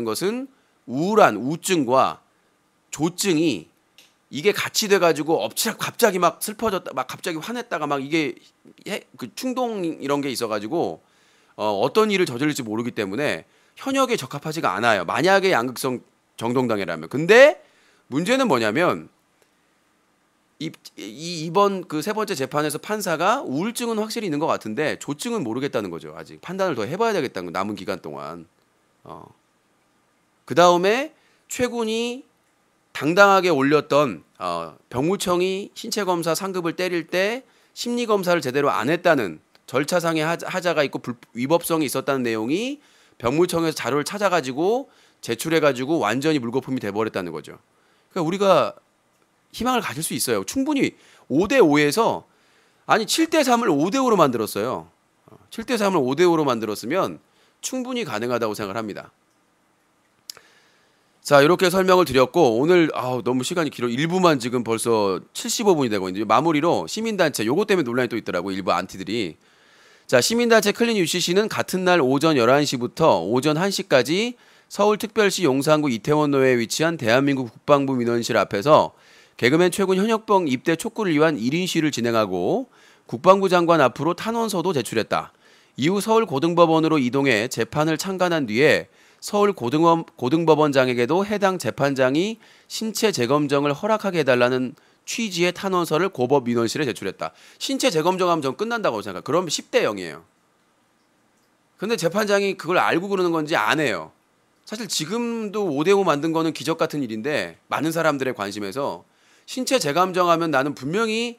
것은 우울한 우증과 조증이 이게 같이 돼가지고 엎치락 갑자기 막 슬퍼졌다, 막 갑자기 화냈다가 막 이게 그 충동 이런 게 있어가지고 어떤 일을 저질릴지 모르기 때문에 현역에 적합하지가 않아요. 만약에 양극성 정동당해라면. 근데 문제는 뭐냐면 이번 그 세 번째 재판에서 판사가 우울증은 확실히 있는 것 같은데 조증은 모르겠다는 거죠. 아직 판단을 더 해봐야 되겠다는 거, 남은 기간 동안. 그 다음에 최군이 당당하게 올렸던 병무청이 신체 검사 상급을 때릴 때 심리 검사를 제대로 안 했다는 절차상의 하자가 있고 위법성이 있었다는 내용이 병무청에서 자료를 찾아가지고 제출해가지고 완전히 물거품이 돼버렸다는 거죠. 그러니까 우리가 희망을 가질 수 있어요. 충분히 5대5에서 아니 7대3을 5대5로 만들었어요. 7대3을 5대5로 만들었으면 충분히 가능하다고 생각을 합니다. 자, 이렇게 설명을 드렸고 오늘 너무 시간이 길어. 일부만 지금 벌써 75분이 되고 있는데 마무리로 시민단체 요거 때문에 논란이 또 있더라고요. 일부 안티들이. 자, 시민단체 클린 UCC는 같은 날 오전 11시부터 오전 1시까지 서울특별시 용산구 이태원로에 위치한 대한민국 국방부 민원실 앞에서 개그맨 최군 현역병 입대 촉구를 위한 1인 시위를 진행하고 국방부 장관 앞으로 탄원서도 제출했다. 이후 서울고등법원으로 이동해 재판을 참관한 뒤에 서울고등법원장에게도 해당 재판장이 신체 재검정을 허락하게 해달라는 취지의 탄원서를 고법 민원실에 제출했다. 신체 재검정하면 전 끝난다고 생각해요. 그럼 10대 0이에요. 근데 재판장이 그걸 알고 그러는 건지 안 해요. 사실 지금도 5대5 만든 거는 기적 같은 일인데 많은 사람들의 관심에서 신체 재검정하면 나는 분명히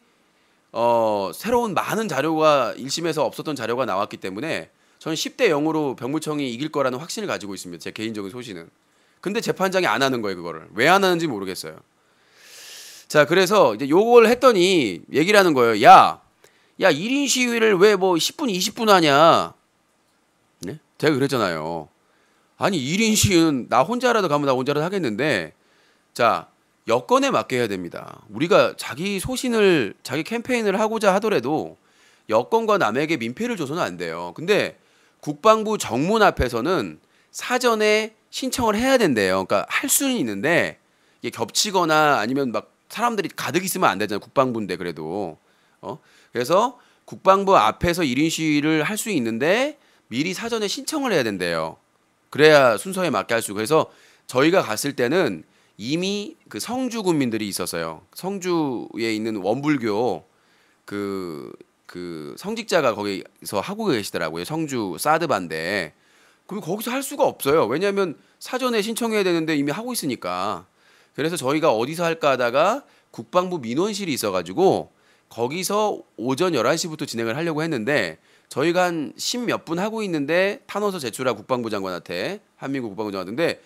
새로운 많은 자료가 1심에서 없었던 자료가 나왔기 때문에 저는 10대 0으로 병무청이 이길 거라는 확신을 가지고 있습니다. 제 개인적인 소신은. 근데 재판장이 안 하는 거예요. 그거를. 왜 안 하는지 모르겠어요. 자, 그래서 이제 요걸 했더니 얘기를 하는 거예요. 야 1인 시위를 왜 뭐 10분 20분 하냐. 네? 제가 그랬잖아요. 아니 1인 시위는 나 혼자라도 가면 나 혼자라도 하겠는데 자, 여건에 맞게 해야 됩니다. 우리가 자기 소신을 자기 캠페인을 하고자 하더라도 여건과 남에게 민폐를 줘서는 안 돼요. 근데 국방부 정문 앞에서는 사전에 신청을 해야 된대요. 그러니까 할 수는 있는데 이게 겹치거나 아니면 막 사람들이 가득 있으면 안 되잖아요. 국방부인데 그래도. 그래서 국방부 앞에서 1인 시위를 할 수 있는데 미리 사전에 신청을 해야 된대요. 그래야 순서에 맞게 할 수. 그래서 저희가 갔을 때는 이미 그 성주 군민들이 있었어요. 성주에 있는 원불교 그 성직자가 거기서 하고 계시더라고요. 성주 사드반대. 그럼 거기서 할 수가 없어요. 왜냐하면 사전에 신청해야 되는데 이미 하고 있으니까. 그래서 저희가 어디서 할까 하다가 국방부 민원실이 있어가지고 거기서 오전 11시부터 진행을 하려고 했는데 저희가 한 10몇 분 하고 있는데 탄원서 제출하고 국방부 장관한테 한민국 국방부 장관한테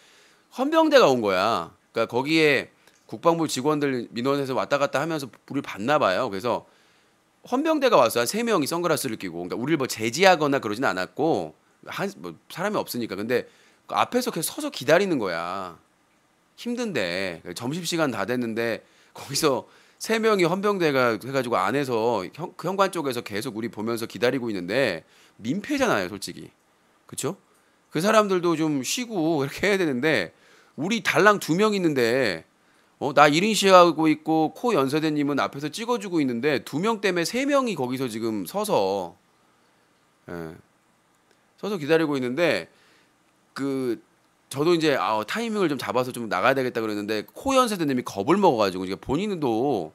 헌병대가 온 거야. 그러니까 거기에 국방부 직원들 민원에서 왔다 갔다 하면서 불을 봤나 봐요. 그래서 헌병대가 와서 한 3명이 선글라스를 끼고 그러니까 우리를 뭐 제지하거나 그러진 않았고 뭐 사람이 없으니까. 근데 그 앞에서 계속 서서 기다리는 거야. 힘든데 점심시간 다 됐는데 거기서 3명이 헌병대가 해가지고 안에서 그 현관 쪽에서 계속 우리 보면서 기다리고 있는데 민폐잖아요, 솔직히. 그렇죠? 그 사람들도 좀 쉬고 이렇게 해야 되는데 우리 달랑 2명 있는데 나 1인 시하고 있고 코 연세대님은 앞에서 찍어주고 있는데 2명 때문에 3명이 거기서 지금 서서 기다리고 있는데 저도 이제 타이밍을 좀 잡아서 좀 나가야 되겠다 그랬는데 코 연세대님이 겁을 먹어가지고 본인도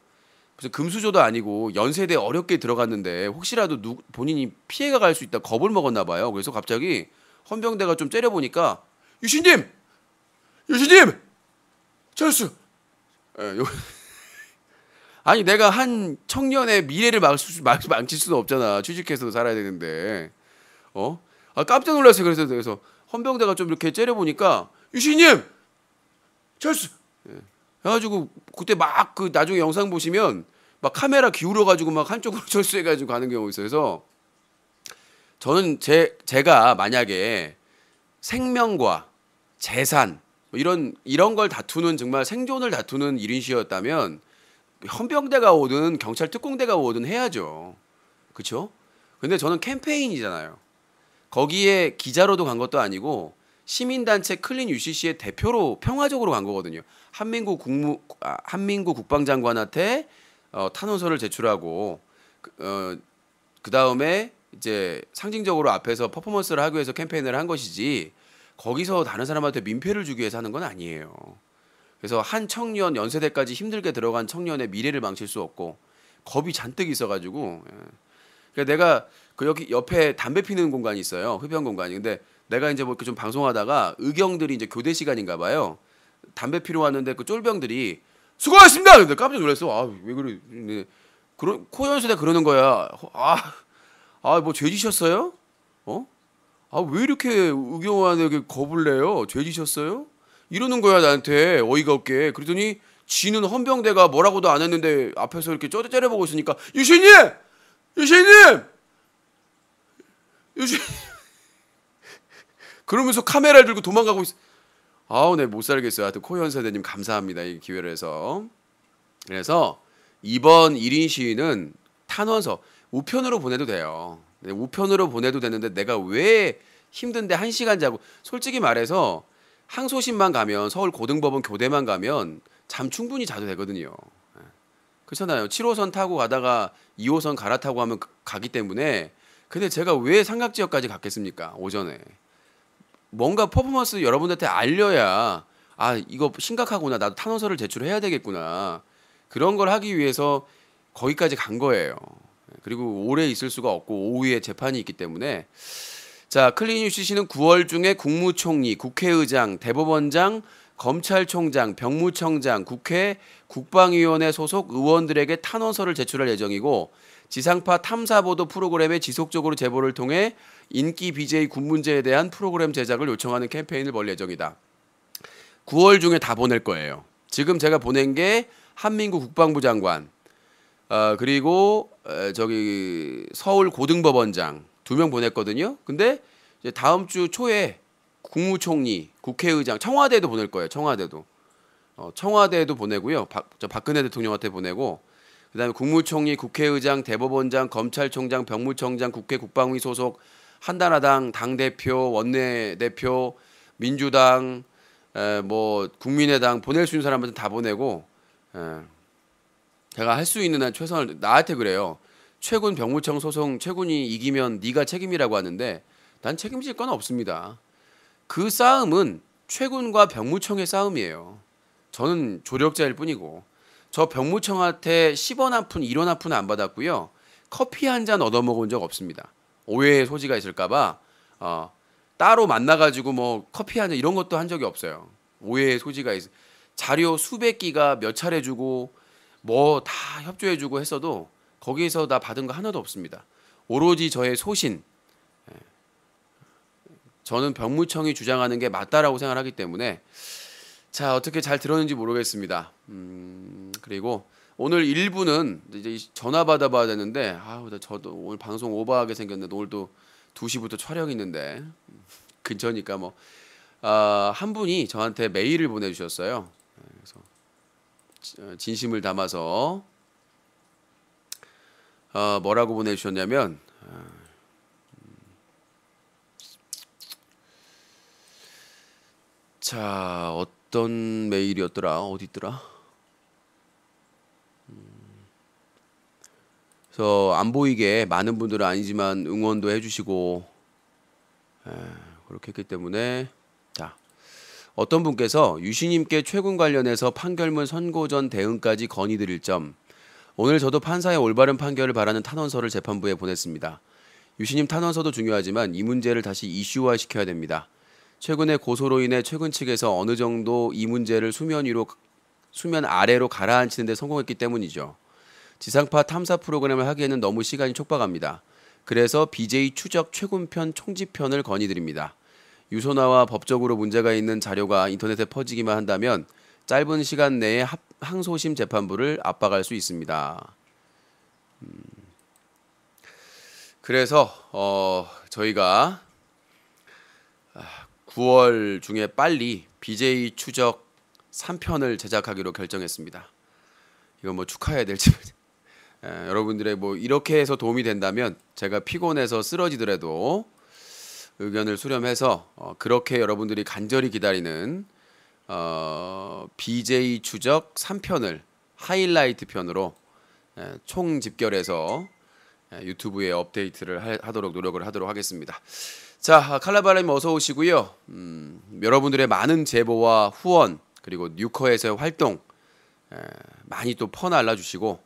무슨 금수저도 아니고 연세대 어렵게 들어갔는데 혹시라도 본인이 피해가 갈 수 있다 겁을 먹었나 봐요. 그래서 갑자기 헌병대가 좀 째려보니까 유신님 철수 아니 내가 한 청년의 미래를 망칠 수는 없잖아. 취직해서 살아야 되는데 깜짝 놀랐어요. 그래서 헌병대가 좀 이렇게 째려보니까 유신님 철수 해가지고 그때 막 나중에 영상 보시면 막 카메라 기울여가지고 막 한쪽으로 철수해가지고 가는 경우 있어요. 그래서 저는 제가 만약에 생명과 재산 이런 걸 다투는 정말 생존을 다투는 1인 시였다면 헌병대가 오든 경찰 특공대가 오든 해야죠. 그렇죠? 근데 저는 캠페인이잖아요. 거기에 기자로도 간 것도 아니고 시민단체 클린 UCC의 대표로 평화적으로 간 거거든요. 한민국 국방장관한테 탄원서를 제출하고 그 다음에 이제 상징적으로 앞에서 퍼포먼스를 하기 위해서 캠페인을 한 것이지 거기서 다른 사람한테 민폐를 주기 위해서 하는 건 아니에요. 그래서 한 청년 연세대까지 힘들게 들어간 청년의 미래를 망칠 수 없고 겁이 잔뜩 있어가지고 그러니까 내가 그 여기 옆에 담배 피는 공간이 있어요. 흡연 공간이. 근데 내가 이제 뭐 이렇게 좀 방송하다가 의경들이 이제 교대 시간인가 봐요. 담배 피러 왔는데 그 쫄병들이 수고하셨습니다. 근데 깜짝 놀랐어. 아, 왜 그래? 그런 코연수대 그러는 거야. 뭐 죄 지셨어요? 어? 왜 이렇게 의경원에게 겁을 내요? 죄 지셨어요? 이러는 거야 나한테 어이가 없게. 그러더니 지는 헌병대가 뭐라고도 안 했는데 앞에서 이렇게 째려보고 있으니까 유신님! 그러면서 카메라를 들고 도망가고 있어. 네, 못 살겠어요. 하여튼 코현 세대님 감사합니다. 이 기회를 해서. 그래서 이번 1인 시위는 탄원서 우편으로 보내도 돼요. 우편으로 보내도 되는데 내가 왜 힘든데 1시간 자고 솔직히 말해서 항소심만 가면 서울 고등법원 교대만 가면 잠 충분히 자도 되거든요. 그렇잖아요. 7호선 타고 가다가 2호선 갈아타고 하면 가기 때문에. 근데 제가 왜 삼각지역까지 갔겠습니까? 오전에. 뭔가 퍼포먼스 여러분들한테 알려야 이거 심각하구나. 나도 탄원서를 제출해야 되겠구나. 그런 걸 하기 위해서 거기까지 간 거예요. 그리고 오래 있을 수가 없고 오후에 재판이 있기 때문에. 자, 클린 UCC는 9월 중에 국무총리, 국회의장, 대법원장, 검찰총장, 병무청장, 국회, 국방위원회 소속 의원들에게 탄원서를 제출할 예정이고 지상파 탐사보도 프로그램에 지속적으로 제보를 통해 인기 BJ 군 문제에 대한 프로그램 제작을 요청하는 캠페인을 벌 예정이다. 9월 중에 다 보낼 거예요. 지금 제가 보낸 게 한민구 국방부 장관, 그리고 저기 서울 고등법원장 2명 보냈거든요. 근데 이제 다음 주 초에 국무총리, 국회의장, 청와대도 보낼 거예요. 청와대도 보내고요. 박근혜 대통령한테 보내고, 그다음에 국무총리, 국회의장, 대법원장, 검찰총장, 병무청장, 국회 국방위 소속 한나라당 당대표, 원내대표, 민주당, 뭐 국민의당 보낼 수 있는 사람한테 다 보내고, 제가 할 수 있는 한 최선을. 나한테 그래요. 최군 병무청 소송 최군이 이기면 네가 책임이라고 하는데 난 책임질 건 없습니다. 그 싸움은 최군과 병무청의 싸움이에요. 저는 조력자일 뿐이고. 저 병무청한테 10원 한 푼, 1원 한 푼 안 받았고요. 커피 한 잔 얻어먹은 적 없습니다. 오해의 소지가 있을까봐 따로 만나가지고 뭐 커피 한 잔 이런 것도 한 적이 없어요. 오해의 소지가 자료 수백 기가 몇 차례 주고 뭐 다 협조해주고 했어도 거기에서 나 받은 거 하나도 없습니다. 오로지 저의 소신. 저는 병무청이 주장하는 게 맞다라고 생각하기 때문에. 자, 어떻게 잘 들었는지 모르겠습니다. 그리고 오늘 1부는 이제 전화 받아봐야 되는데 저도 오늘 방송 오버하게 생겼는데 오늘 또 2시부터 촬영이 있는데 근처니까 뭐 한 분이 저한테 메일을 보내주셨어요. 그래서 진심을 담아서 뭐라고 보내주셨냐면 자, 어떤 메일이었더라? 어디 있더라? 그래서 안 보이게 많은 분들은 아니지만 응원도 해주시고 그렇게 했기 때문에. 자, 어떤 분께서 유시님께 최군 관련해서 판결문 선고 전 대응까지 건의드릴 점. 오늘 저도 판사의 올바른 판결을 바라는 탄원서를 재판부에 보냈습니다. 유시님 탄원서도 중요하지만 이 문제를 다시 이슈화 시켜야 됩니다. 최근의 고소로 인해 최근 측에서 어느 정도 이 문제를 수면 아래로 가라앉히는 데 성공했기 때문이죠. 지상파 탐사 프로그램을 하기에는 너무 시간이 촉박합니다. 그래서 BJ 추적 최군편 총집편을 건의드립니다. 유소나와 법적으로 문제가 있는 자료가 인터넷에 퍼지기만 한다면 짧은 시간 내에 항소심 재판부를 압박할 수 있습니다. 그래서 저희가 9월 중에 빨리 BJ 추적 3편을 제작하기로 결정했습니다. 이거 뭐 축하해야 될지 여러분들의 뭐 이렇게 해서 도움이 된다면 제가 피곤해서 쓰러지더라도 의견을 수렴해서 그렇게 여러분들이 간절히 기다리는 BJ 추적 3편을 하이라이트 편으로 총 집결해서 유튜브에 업데이트를 하도록 노력을 하도록 하겠습니다. 자, 칼라바라님 어서 오시고요. 여러분들의 많은 제보와 후원 그리고 뉴커에서의 활동 많이 또 퍼날라주시고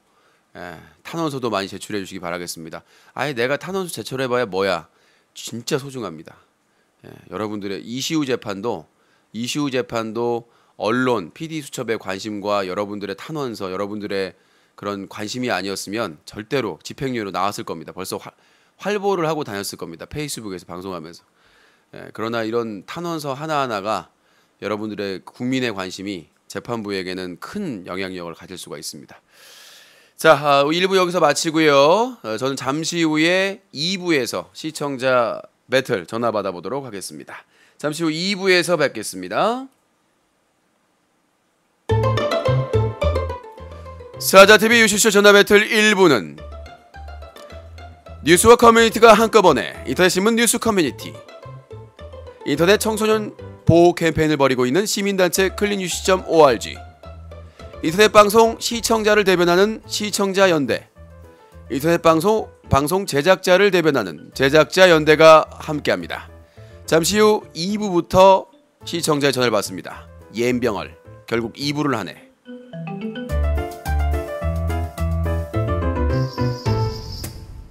탄원서도 많이 제출해 주시기 바라겠습니다. 아예 내가 탄원서 제출해봐야 뭐야. 진짜 소중합니다. 여러분들의 이슈 재판도 언론, PD 수첩의 관심과 여러분들의 탄원서, 여러분들의 그런 관심이 아니었으면 절대로 집행유예로 나왔을 겁니다. 벌써 활보를 하고 다녔을 겁니다. 페이스북에서 방송하면서. 그러나 이런 탄원서 하나하나가 여러분들의 국민의 관심이 재판부에게는 큰 영향력을 가질 수가 있습니다. 자, 1부 여기서 마치고요. 저는 잠시 후에 2부에서 시청자 배틀 전화 받아보도록 하겠습니다. 잠시 후 2부에서 뵙겠습니다. 사자TV 유시쇼 전화 배틀 1부는 뉴스와 커뮤니티가 한꺼번에 인터넷신문 뉴스 커뮤니티, 인터넷 청소년 보호 캠페인을 벌이고 있는 시민단체 클린뉴스.org, 인터넷 방송 시청자를 대변하는 시청자연대, 인터넷 방송 제작자를 대변하는 제작자연대가 함께합니다. 잠시 후 2부부터 시청자의 전화를 받습니다. 옌병얼 결국 2부를 하네.